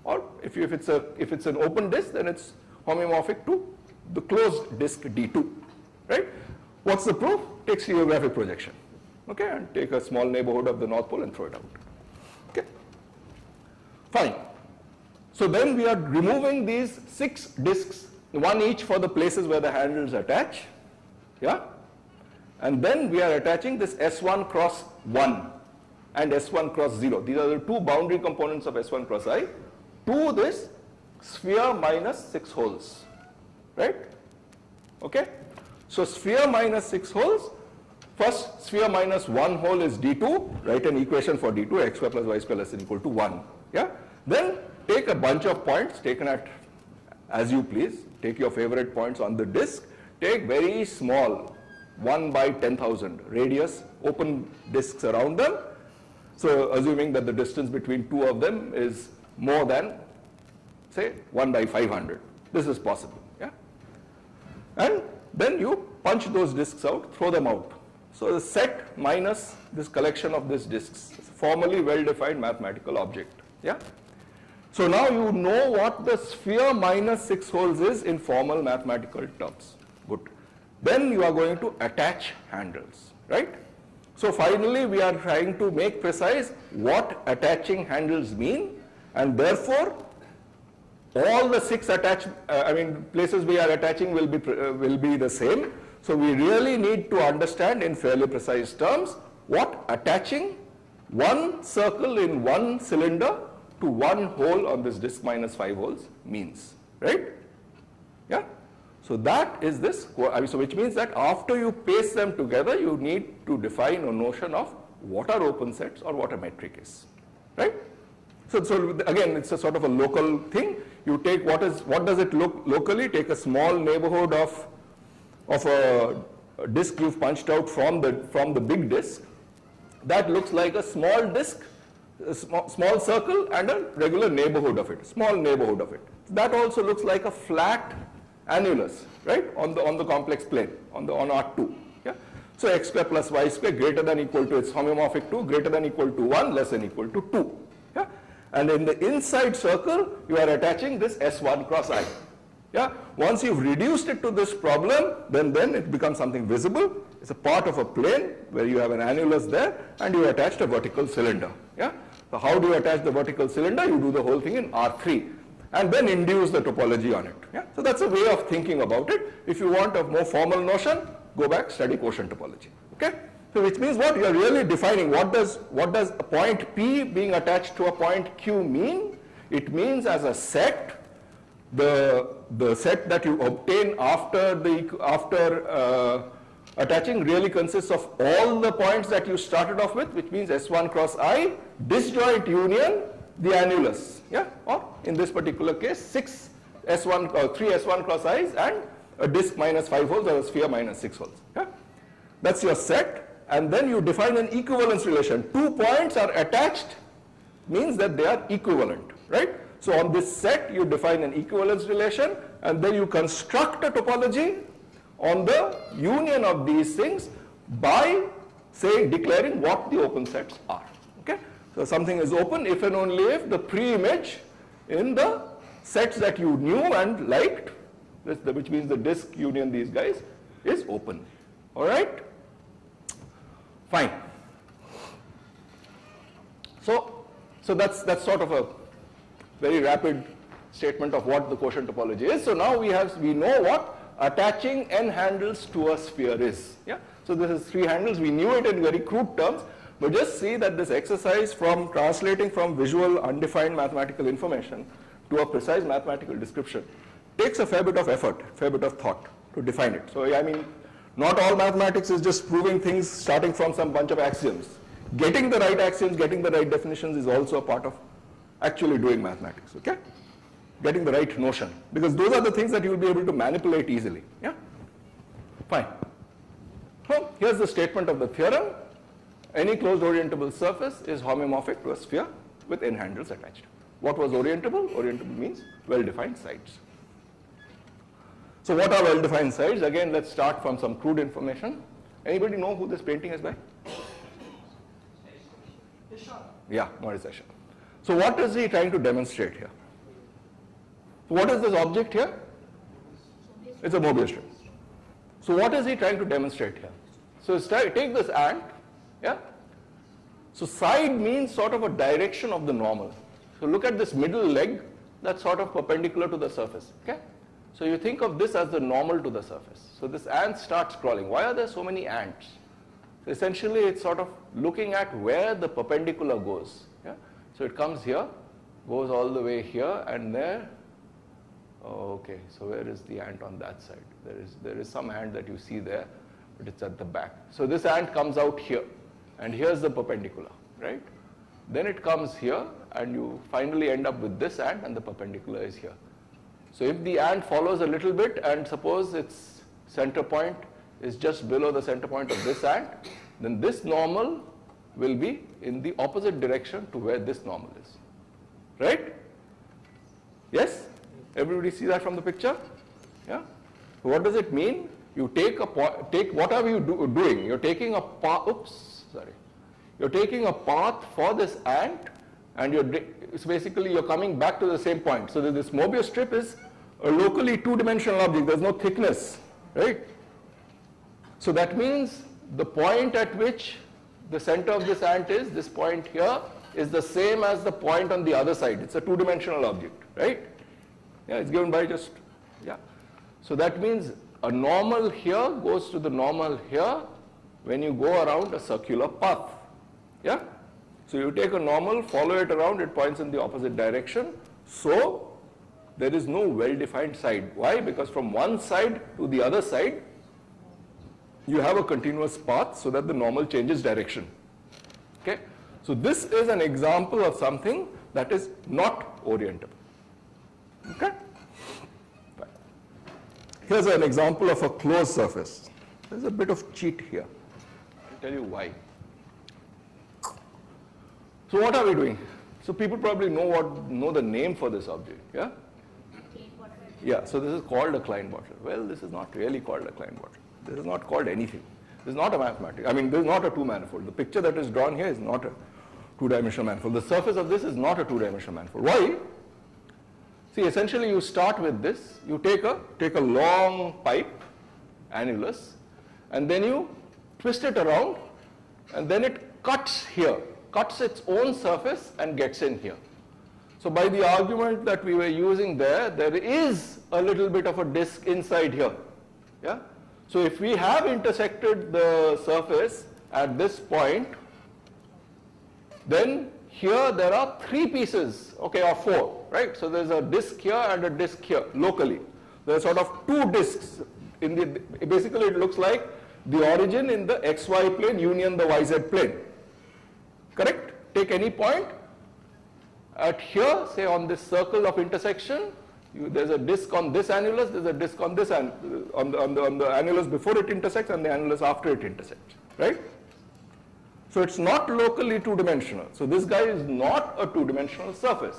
Or if it's an open disk, then it's homomorphic to the closed disk D2. Right? What's the proof? Take stereographic projection. Okay, and take a small neighborhood of the North Pole and throw it out. Okay. Fine. So then we are removing these 6 disks, one each for the places where the handles attach. Yeah? And then we are attaching this S1 cross 1 and S1 cross 0. These are the two boundary components of S1 cross I to this sphere minus 6 holes. Right? Okay? So sphere minus 6 holes, first sphere minus 1 hole is D2, write an equation for D2, x square plus y square less than equal to 1. Yeah? Then take a bunch of points taken at as you please, take your favorite points on the disk, take very small 1 by 10,000 radius open disks around them. So assuming that the distance between two of them is more than say 1 by 500. This is possible. Yeah? And then you punch those disks out, throw them out. So the set minus this collection of these disks is a formally well-defined mathematical object. Yeah? So now you know what the sphere minus 6 holes is in formal mathematical terms. Good. Then you are going to attach handles, right? So finally we are trying to make precise what attaching handles mean, and therefore all the 6 places we are attaching will be the same. So we really need to understand in fairly precise terms what attaching one circle in one cylinder to one hole on this disk minus 5 holes means, right? Yeah. So that is this, so which means that after you paste them together, you need to define a notion of what are open sets or what a metric is, right? So again, it's a sort of a local thing. You take what does it look locally? Take a small neighborhood of a disk you've punched out from the big disk. That looks like a small disk, a small circle, and a regular neighborhood of it, small neighborhood of it. That also looks like a flat annulus, right, on the complex plane, on R2. Yeah? So x square plus y square greater than equal to, it's homeomorphic to greater than equal to 1, less than equal to 2. Yeah? And in the inside circle, you are attaching this S1 cross I. Yeah? Once you've reduced it to this problem, then it becomes something visible. It's a part of a plane where you have an annulus there, and you attached a vertical cylinder. Yeah? So how do you attach the vertical cylinder? You do the whole thing in R3 and then induce the topology on it. Yeah? So that's a way of thinking about it. If you want a more formal notion, go back, study quotient topology. Okay? So which means what? You are really defining what does a point P being attached to a point Q mean? It means as a set, the set that you obtain after attaching really consists of all the points that you started off with, which means S1 cross I, disjoint union, the annulus, yeah, or in this particular case, 3 S1 cross I's and a disk minus 5 holes or a sphere minus 6 holes. Yeah? That's your set, and then you define an equivalence relation. 2 points are attached, means that they are equivalent, right? So on this set, you define an equivalence relation, and then you construct a topology on the union of these things by, say, declaring what the open sets are. Okay? So something is open if and only if the pre-image in the sets that you knew and liked, which means the disk union these guys, is open. All right? Fine. So that's sort of a very rapid statement of what the quotient topology is. So now we know what attaching n handles to a sphere is. Yeah? So this is 3 handles. We knew it in very crude terms, but just see that this exercise from translating from visual undefined mathematical information to a precise mathematical description takes a fair bit of effort, fair bit of thought to define it. So I mean, not all mathematics is just proving things starting from some bunch of axioms. Getting the right axioms, getting the right definitions is also a part of actually doing mathematics, okay? Getting the right notion, because those are the things that you will be able to manipulate easily. Yeah? Fine. So here's the statement of the theorem. Any closed orientable surface is homeomorphic to a sphere with n handles attached. What was orientable? Orientable means well-defined sides. So what are well-defined sides? Again, let's start from some crude information. Anybody know who this painting is by? Yeah, Maurice Escher. So what is he trying to demonstrate here? What is this object here? It's a Mobius strip. So what is he trying to demonstrate here? So take this ant, yeah? So side means sort of a direction of the normal. So look at this middle leg, that's sort of perpendicular to the surface, okay? So you think of this as the normal to the surface. So this ant starts crawling. Why are there so many ants? So essentially it's sort of looking at where the perpendicular goes, yeah? So it comes here, goes all the way here and there. Oh, okay, so where is the ant on that side? There is some ant that you see there, but it's at the back. So this ant comes out here, and here's the perpendicular, right? Then it comes here, and you finally end up with this ant, and the perpendicular is here. So if the ant follows a little bit, and suppose its center point is just below the center point of this ant, then this normal will be in the opposite direction to where this normal is, right? Yes? Everybody see that from the picture? Yeah? So what does it mean? You take what are you doing? You're taking a path, You're taking a path for this ant, and it's basically you're coming back to the same point. So this Mobius strip is a locally two-dimensional object. There's no thickness, right? So that means the point at which the center of this ant is, this point here, is the same as the point on the other side. It's a two-dimensional object, right? Yeah, it's given by just, yeah. So that means a normal here goes to the normal here when you go around a circular path, yeah? So you take a normal, follow it around, it points in the opposite direction. So there is no well-defined side. Why? Because from one side to the other side, you have a continuous path so that the normal changes direction. Okay? So this is an example of something that is not orientable. Okay? Fine. Here's an example of a closed surface. There's a bit of cheat here. I'll tell you why. So what are we doing? So people probably know the name for this object, yeah? Yeah, so this is called a Klein bottle. Well, this is not really called a Klein bottle. This is not called anything. This is not a mathematics. I mean, this is not a two-manifold. The picture that is drawn here is not a two-dimensional manifold. The surface of this is not a two-dimensional manifold. Why? See, essentially you start with this. You take a long pipe, annulus, and then you twist it around, and then it cuts here, cuts its own surface and gets in here. So by the argument that we were using there is a little bit of a disk inside here. Yeah? So if we have intersected the surface at this point, then here there are three pieces, okay, or four, right? So there's a disk here and a disk here, locally. There are sort of two disks. Basically it looks like the origin in the xy plane union the yz plane. Correct? Take any point. At here, say on this circle of intersection, there's a disk on this annulus, there's a disk on this on the annulus before it intersects and the annulus after it intersects, right? So it's not locally two-dimensional. So this guy is not a two-dimensional surface.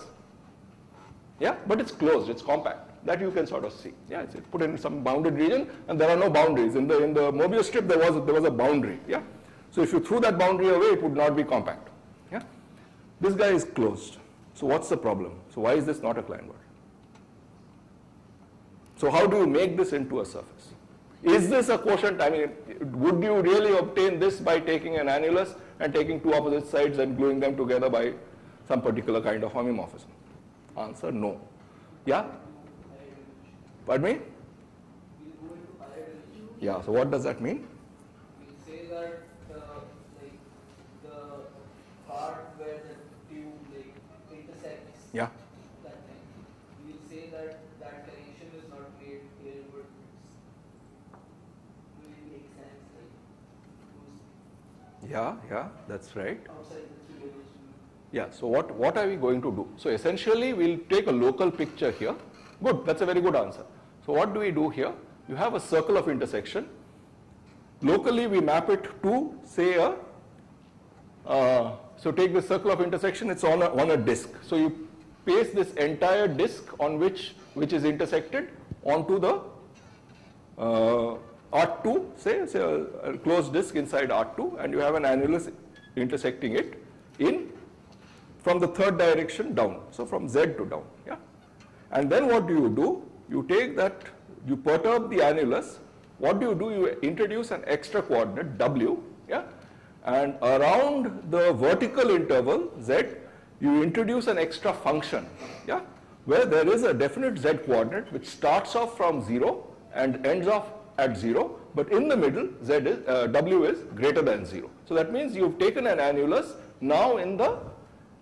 Yeah, but it's closed, it's compact. That you can sort of see. Yeah, it's put in some bounded region and there are no boundaries. In the Mobius strip there was a boundary. Yeah, so if you threw that boundary away, it would not be compact. Yeah, this guy is closed. So what's the problem? So why is this not a Klein bottle? So how do you make this into a surface? Is this a quotient? I mean, would you really obtain this by taking an annulus and taking two opposite sides and gluing them together by some particular kind of homeomorphism? Answer, no. Yeah? Pardon me? Yeah, so what does that mean? We say that the part where the tube intersects, yeah, that thing, we say that that connection is not made here, but will it make sense? Yeah, that's right. Outside the two-dimensional. Yeah, so what are we going to do? So essentially we'll take a local picture here. Good, that's a very good answer. So what do we do here? You have a circle of intersection. Locally we map it to, say, so take the circle of intersection, it's on a disk. So you paste this entire disk on which is intersected onto the R2, say a closed disk inside R2, and you have an annulus intersecting it from the third direction down, so from Z to down. Yeah, and then what do? You take that, you perturb the annulus. What do? You introduce an extra coordinate W, yeah, and around the vertical interval Z, you introduce an extra function, yeah, where there is a definite Z coordinate which starts off from 0 and ends off at 0, but in the middle W is greater than 0. So that means you've taken an annulus now in the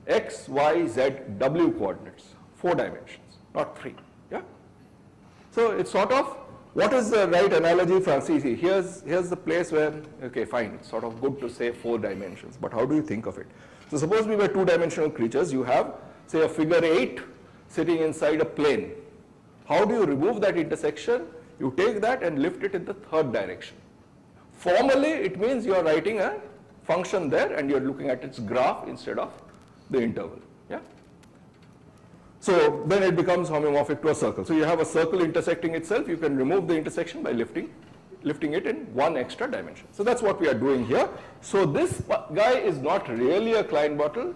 X, Y, Z, W coordinates, 4 dimensions, not 3. Yeah. So it's sort of, what is the right analogy for CC? Here's the place where, okay, fine, it's sort of good to say 4 dimensions, but how do you think of it? So suppose we were 2-dimensional creatures, you have, say, a figure 8 sitting inside a plane. How do you remove that intersection? You take that and lift it in the third direction. Formally, it means you are writing a function there and you're looking at its graph instead of the interval. Yeah. So then it becomes homeomorphic to a circle. So you have a circle intersecting itself. You can remove the intersection by lifting it in one extra dimension. So that's what we are doing here. So this guy is not really a Klein bottle.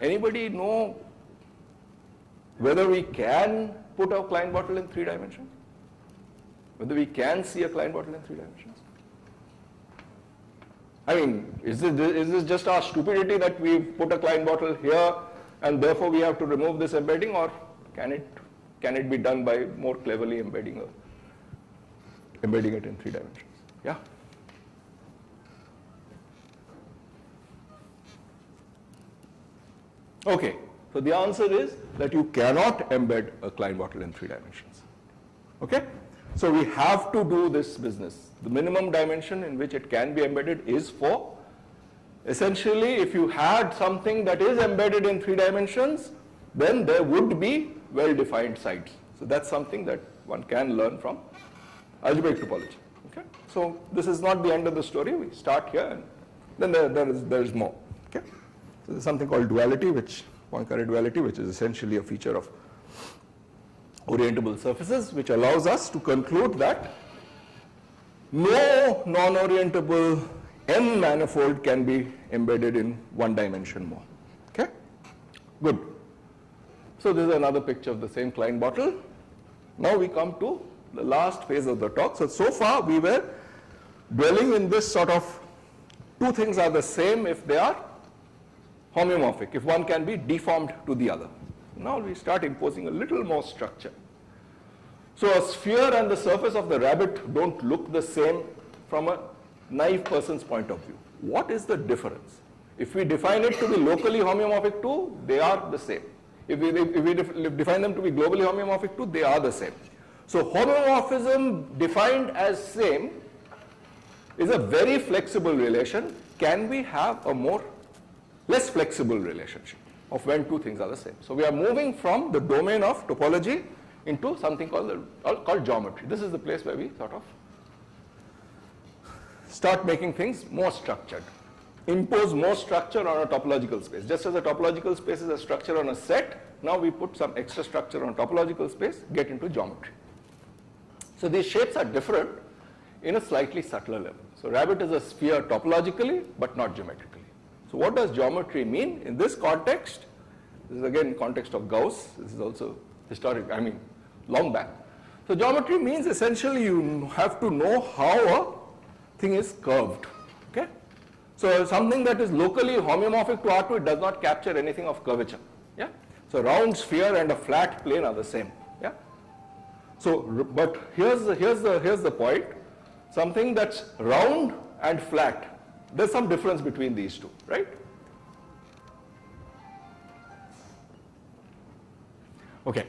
Anybody know whether we can put a Klein bottle in 3 dimensions? Whether we can see a Klein bottle in 3 dimensions? I mean, is this just our stupidity that we put a Klein bottle here and therefore we have to remove this embedding, or can it be done by more cleverly embedding it in 3 dimensions? Yeah? Okay, so the answer is that you cannot embed a Klein bottle in 3 dimensions. Okay? So we have to do this business. The minimum dimension in which it can be embedded is 4. Essentially, if you had something that is embedded in 3 dimensions, then there would be well-defined sides. So that's something that one can learn from algebraic topology. Okay? So this is not the end of the story. We start here and then there is more. Okay? So there's something called duality, Poincare duality, which is essentially a feature of orientable surfaces, which allows us to conclude that no non-orientable n manifold can be embedded in 1 dimension more. Okay? Good. So this is another picture of the same Klein bottle. Now we come to the last phase of the talk. So far we were dwelling in this sort of 2 things are the same if they are homeomorphic, if one can be deformed to the other. Now we start imposing a little more structure. So a sphere and the surface of the rabbit don't look the same from a naive person's point of view. What is the difference? If we define it to be locally homeomorphic too, they are the same. If we define them to be globally homeomorphic too, they are the same. So homeomorphism defined as same is a very flexible relation. Can we have a less flexible relationship of when 2 things are the same? So we are moving from the domain of topology into something called geometry. This is the place where we sort of start making things more structured, impose more structure on a topological space. Just as a topological space is a structure on a set, now we put some extra structure on a topological space, get into geometry. So these shapes are different in a slightly subtler level. So rabbit is a sphere topologically, but not geometrically. So what does geometry mean in this context? This is again context of Gauss. This is also historic, long back. So geometry means essentially you have to know how a thing is curved. Okay? So something that is locally homeomorphic to R2, it does not capture anything of curvature. Yeah? So round sphere and a flat plane are the same. Yeah? So, but here's the point. Something that's round and flat, there's some difference between these 2, right? Okay.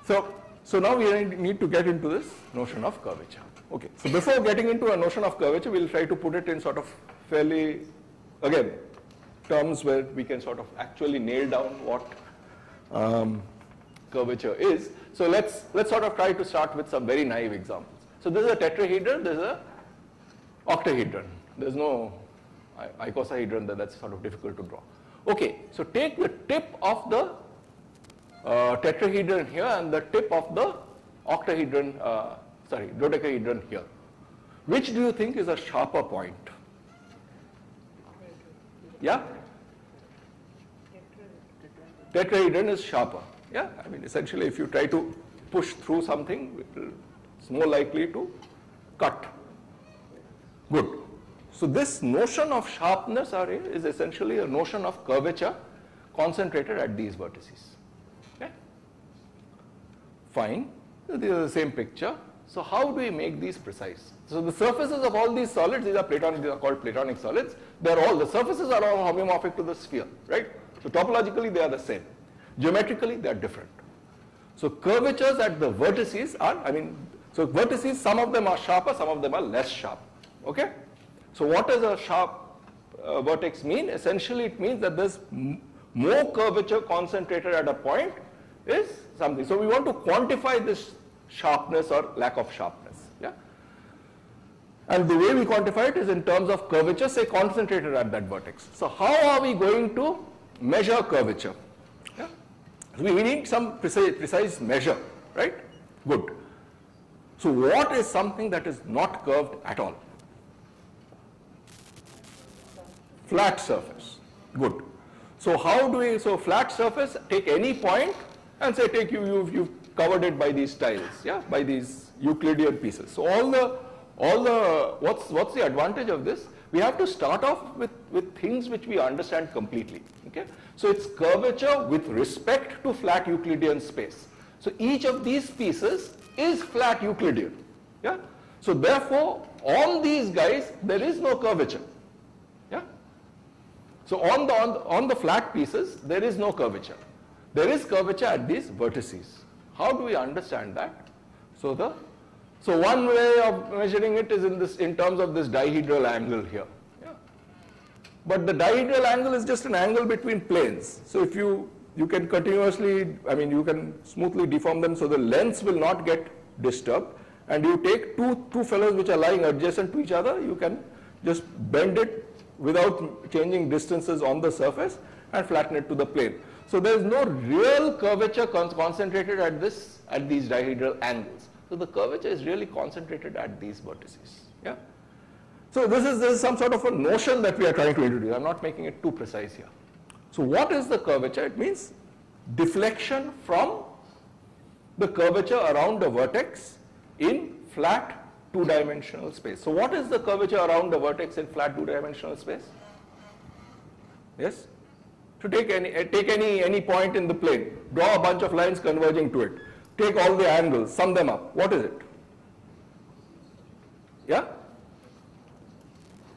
So now we need to get into this notion of curvature. Okay. So before getting into a notion of curvature, we'll try to put it in sort of fairly, again, terms where we can sort of actually nail down what curvature is. So let's sort of try to start with some very naive examples. So this is a tetrahedron, this is a octahedron. There's no icosahedron, that's sort of difficult to draw. Okay, so take the tip of the tetrahedron here and the tip of the dodecahedron here. Which do you think is a sharper point? Yeah? Tetrahedron is sharper. Yeah, essentially if you try to push through something, it's more likely to cut. Good. So this notion of sharpness is essentially a notion of curvature concentrated at these vertices. Okay? Fine. This is the same picture. So how do we make these precise? So the surfaces of all these solids, these are called platonic solids. The surfaces are all homeomorphic to the sphere, right? So topologically they are the same. Geometrically they are different. So curvatures at the vertices are, so vertices, some of them are sharper, some of them are less sharp. Okay? So what does a sharp vertex mean? Essentially it means that there's more curvature concentrated at a point is something. So we want to quantify this sharpness or lack of sharpness. Yeah? And the way we quantify it is in terms of curvature, say concentrated at that vertex. So how are we going to measure curvature? Yeah? So we need some precise measure, right? Good. So what is something that is not curved at all? Flat surface. Good. So how do we, so flat surface, take any point and say you've covered it by these tiles, yeah, by these Euclidean pieces. So what's the advantage of this? We have to start off with things which we understand completely, okay? So it's curvature with respect to flat Euclidean space. So each of these pieces is flat Euclidean, yeah? So therefore, on these guys, there is no curvature, yeah? So on the flat pieces, there is no curvature. There is curvature at these vertices. How do we understand that? So one way of measuring it is in terms of this dihedral angle here. Yeah. But the dihedral angle is just an angle between planes. So if you can continuously, I mean, you can smoothly deform them so the lengths will not get disturbed. And you take two fellows which are lying adjacent to each other, you can just bend it without changing distances on the surface and flatten it to the plane. So there is no real curvature concentrated at these dihedral angles. So the curvature is really concentrated at these vertices. Yeah. So this is some sort of a notion that we are trying to introduce. I'm not making it too precise here. So what is the curvature? It means deflection from the curvature around the vertex in flat two-dimensional space. So what is the curvature around the vertex in flat two-dimensional space? Yes? To take any point in the plane, draw a bunch of lines converging to it. Take all the angles, sum them up. What is it? Yeah?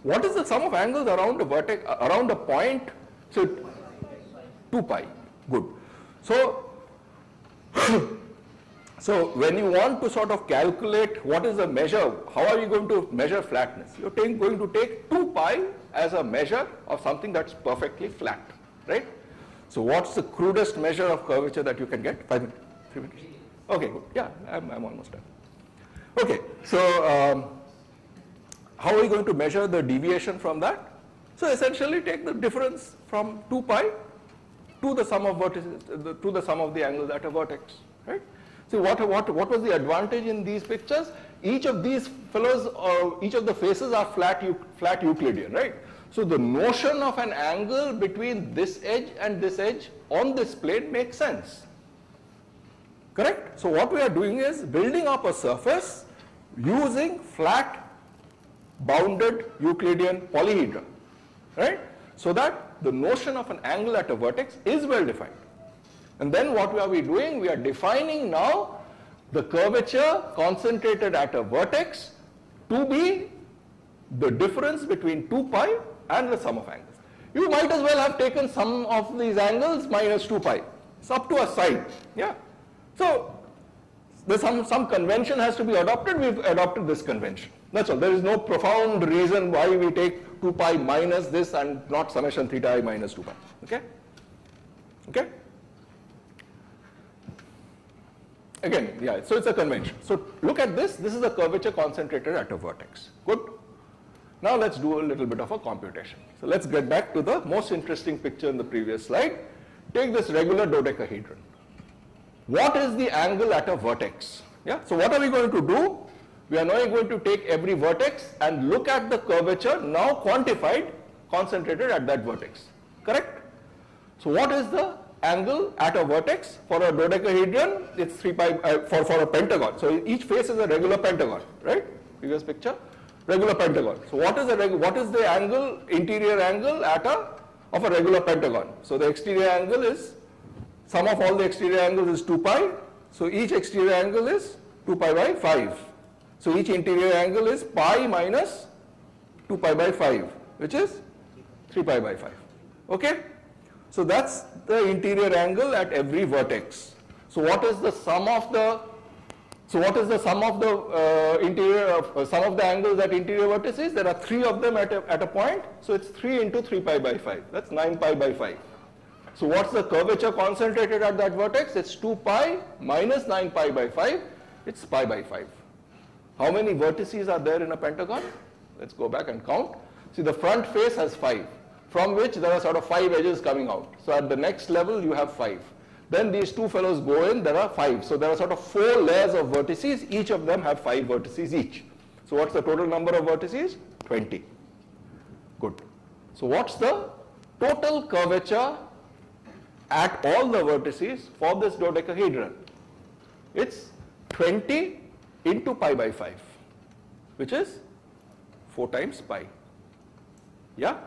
What is the sum of angles around the vertex, around a point? So 2 pi. Good. So, so when you want to sort of calculate what is the measure, how are you going to measure flatness? You're going to take 2 pi as a measure of something that's perfectly flat, right? So what's the crudest measure of curvature that you can get? 5 minutes? 3 minutes? Okay, good. Yeah, I'm almost done. Okay, so how are we going to measure the deviation from that? So essentially take the difference from 2 pi to the sum of vertices, to the sum of the angles at a vertex, right? So what was the advantage in these pictures? Each of these fellows, each of the faces are flat Euclidean, right? So the notion of an angle between this edge and this edge on this plane makes sense. Correct? So what we are doing is building up a surface using flat bounded Euclidean polyhedra, right? So that the notion of an angle at a vertex is well defined. And then what are we doing? We are defining now the curvature concentrated at a vertex to be the difference between 2 pi and the sum of angles. You might as well have taken sum of these angles minus 2 pi. It's up to a side. Yeah. So there's some convention has to be adopted. We've adopted this convention. That's all. There is no profound reason why we take 2 pi minus this and not summation theta I minus 2 pi. Okay? Okay? Again, yeah, so it's a convention. So look at this. This is a curvature concentrated at a vertex. Good? Now let's do a little bit of a computation. So let's get back to the most interesting picture in the previous slide. Take this regular dodecahedron. What is the angle at a vertex? Yeah. So what are we going to do? We are now going to take every vertex and look at the curvature now quantified, concentrated at that vertex. Correct? So what is the angle at a vertex for a dodecahedron? It's 3 pi for a pentagon. So each face is a regular pentagon, right? Previous picture, regular pentagon. So what is the angle, interior angle of a regular pentagon? So the exterior angle is, sum of all the exterior angles is 2 pi. So each exterior angle is 2 pi by 5. So each interior angle is pi minus 2 pi by 5, which is 3 pi by 5. Okay? So that's the interior angle at every vertex. So what is the sum of the sum of the angles at interior vertices? There are 3 of them at a point. So it's 3 into 3 pi by 5. That's 9 pi by 5. So what's the curvature concentrated at that vertex? It's 2 pi minus 9 pi by 5. It's pi by 5. How many vertices are there in a pentagon? Let's go back and count. See, the front face has 5, from which there are sort of 5 edges coming out. So at the next level, you have 5. Then these 2 fellows go in, there are 5. So there are sort of 4 layers of vertices. Each of them have 5 vertices each. So what's the total number of vertices? 20. Good. So what's the total curvature at all the vertices for this dodecahedron. It's 20 into pi by 5, which is 4 times pi. Yeah?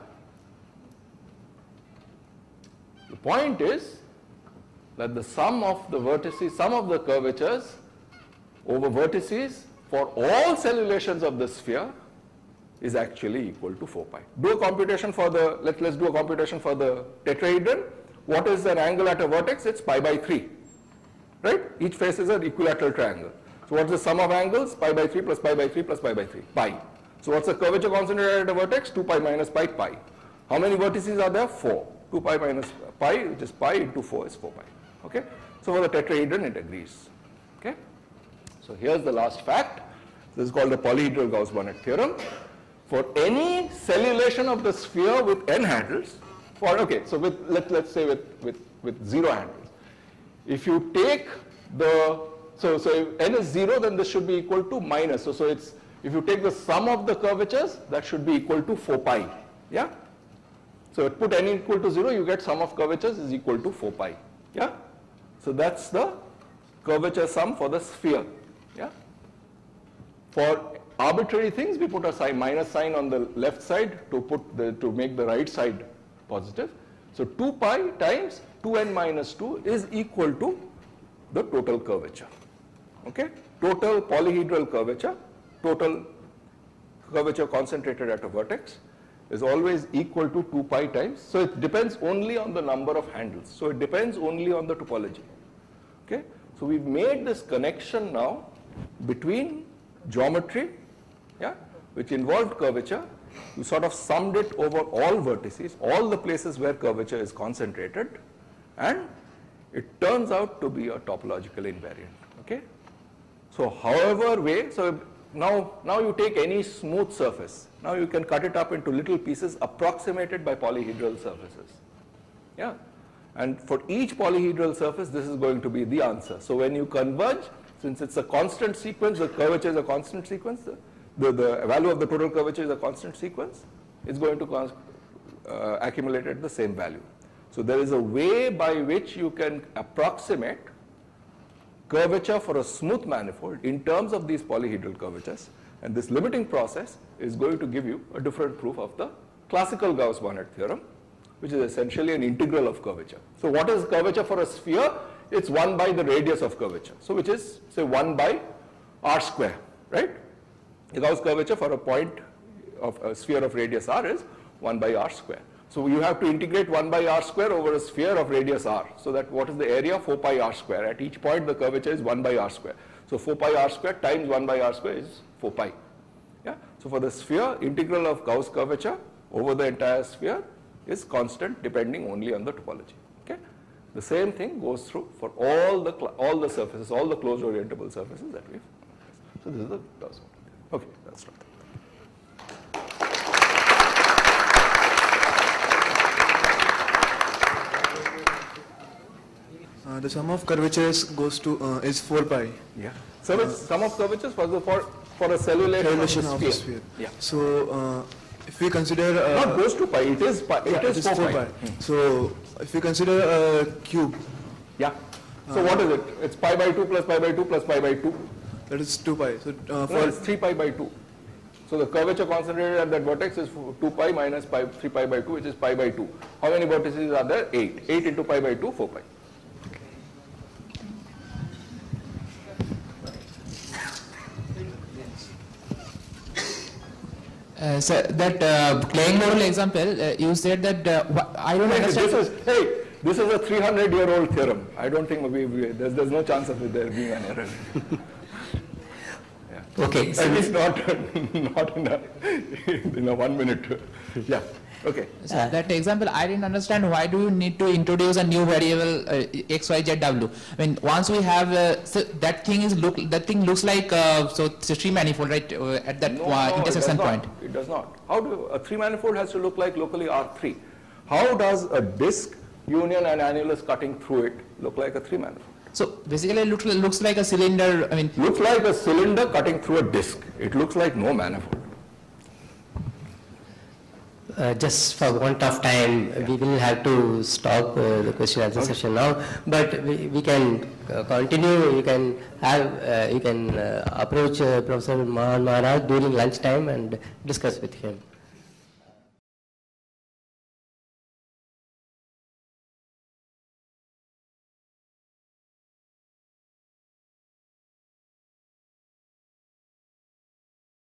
The point is that the sum of the vertices, sum of the curvatures over vertices for all cellulations of the sphere is actually equal to 4 pi. Do a computation for the, let's do a computation for the tetrahedron. What is an angle at a vertex? It's pi by 3, right? Each face is an equilateral triangle. So what's the sum of angles? Pi by 3 plus pi by 3 plus pi by 3, pi. So what's the curvature concentrated at a vertex? 2 pi minus pi, pi. How many vertices are there? 4. 2 pi minus pi, which is pi into 4 is 4 pi. Okay? So for the tetrahedron, it agrees. Okay? So here's the last fact. This is called the polyhedral Gauss-Bonnet theorem. For any cellulation of the sphere with n handles, for, okay, so with, let's say with 0 handles. If you take the, so if n is 0, then this should be equal to minus. So it's, if you take the sum of the curvatures, that should be equal to 4 pi. Yeah? So put n equal to 0, you get sum of curvatures is equal to 4 pi. Yeah? So that's the curvature sum for the sphere. Yeah? For arbitrary things, we put a sign, minus sign on the left side to make the right side positive. So 2 pi times 2n minus 2 is equal to the total curvature. Okay? Total polyhedral curvature, total curvature concentrated at a vertex is always equal to 2 pi times. So it depends only on the number of handles. So it depends only on the topology. Okay? So we've made this connection now between geometry, yeah, which involved curvature. You sort of summed it over all vertices, all the places where curvature is concentrated, and it turns out to be a topological invariant. Okay? So however way, so now you take any smooth surface. Now you can cut it up into little pieces approximated by polyhedral surfaces. Yeah? And for each polyhedral surface, this is going to be the answer. So when you converge, since it's a constant sequence, the curvature is a constant sequence, the value of the total curvature is a constant sequence, it's going to accumulate at the same value. So there is a way by which you can approximate curvature for a smooth manifold in terms of these polyhedral curvatures, and this limiting process is going to give you a different proof of the classical Gauss-Bonnet theorem, which is essentially an integral of curvature. So what is curvature for a sphere? It's 1 by the radius of curvature. So which is, say, 1 by r square, right? The Gauss curvature for a point of a sphere of radius r is 1 by r square. So you have to integrate 1 by r square over a sphere of radius r. So that what is the area? 4 pi r square. At each point the curvature is 1 by r square. So 4 pi r square times 1 by r square is 4 pi. Yeah? So for the sphere, integral of Gauss curvature over the entire sphere is constant depending only on the topology. Okay? The same thing goes through for all the surfaces, all the closed orientable surfaces that we've. So this is the Gauss. Okay, that's right. The sum of curvatures goes to is 4 pi. Yeah. So sum of curvatures for a cellulation of the sphere. Yeah. So if we consider not goes to pi, it is pi. Yeah, it is 4 pi. So if we consider a cube. Yeah. So what is it? It's pi by 2 plus pi by 2 plus pi by 2. That is 2 pi. So no, it's 3 pi by 2. So the curvature concentrated at that vertex is 2 pi minus 3 pi by 2, which is pi by 2. How many vertices are there? 8. 8 into pi by 2, 4 pi. So that Klein model example, you said that I don't understand. This is a 300-year-old theorem. I don't think there's no chance of there being an error. Yeah. Okay. So at least not in a 1 minute. Yeah. Okay. So that example, I didn't understand why do you need to introduce a new variable x, y, z, w. I mean, once we have so that thing looks like so it's a tree manifold, right? At that intersection point. It does not. How do a tree manifold has to look like locally R3? How does a disk union and annulus cutting through it look like a tree manifold? So basically, it looks like a cylinder. I mean, looks like a cylinder cutting through a disk. It looks like no manifold. Just for want of time, we will have to stop the question answer session now. But we can continue. You can have approach Professor Mahan Maharaj during lunchtime and discuss with him.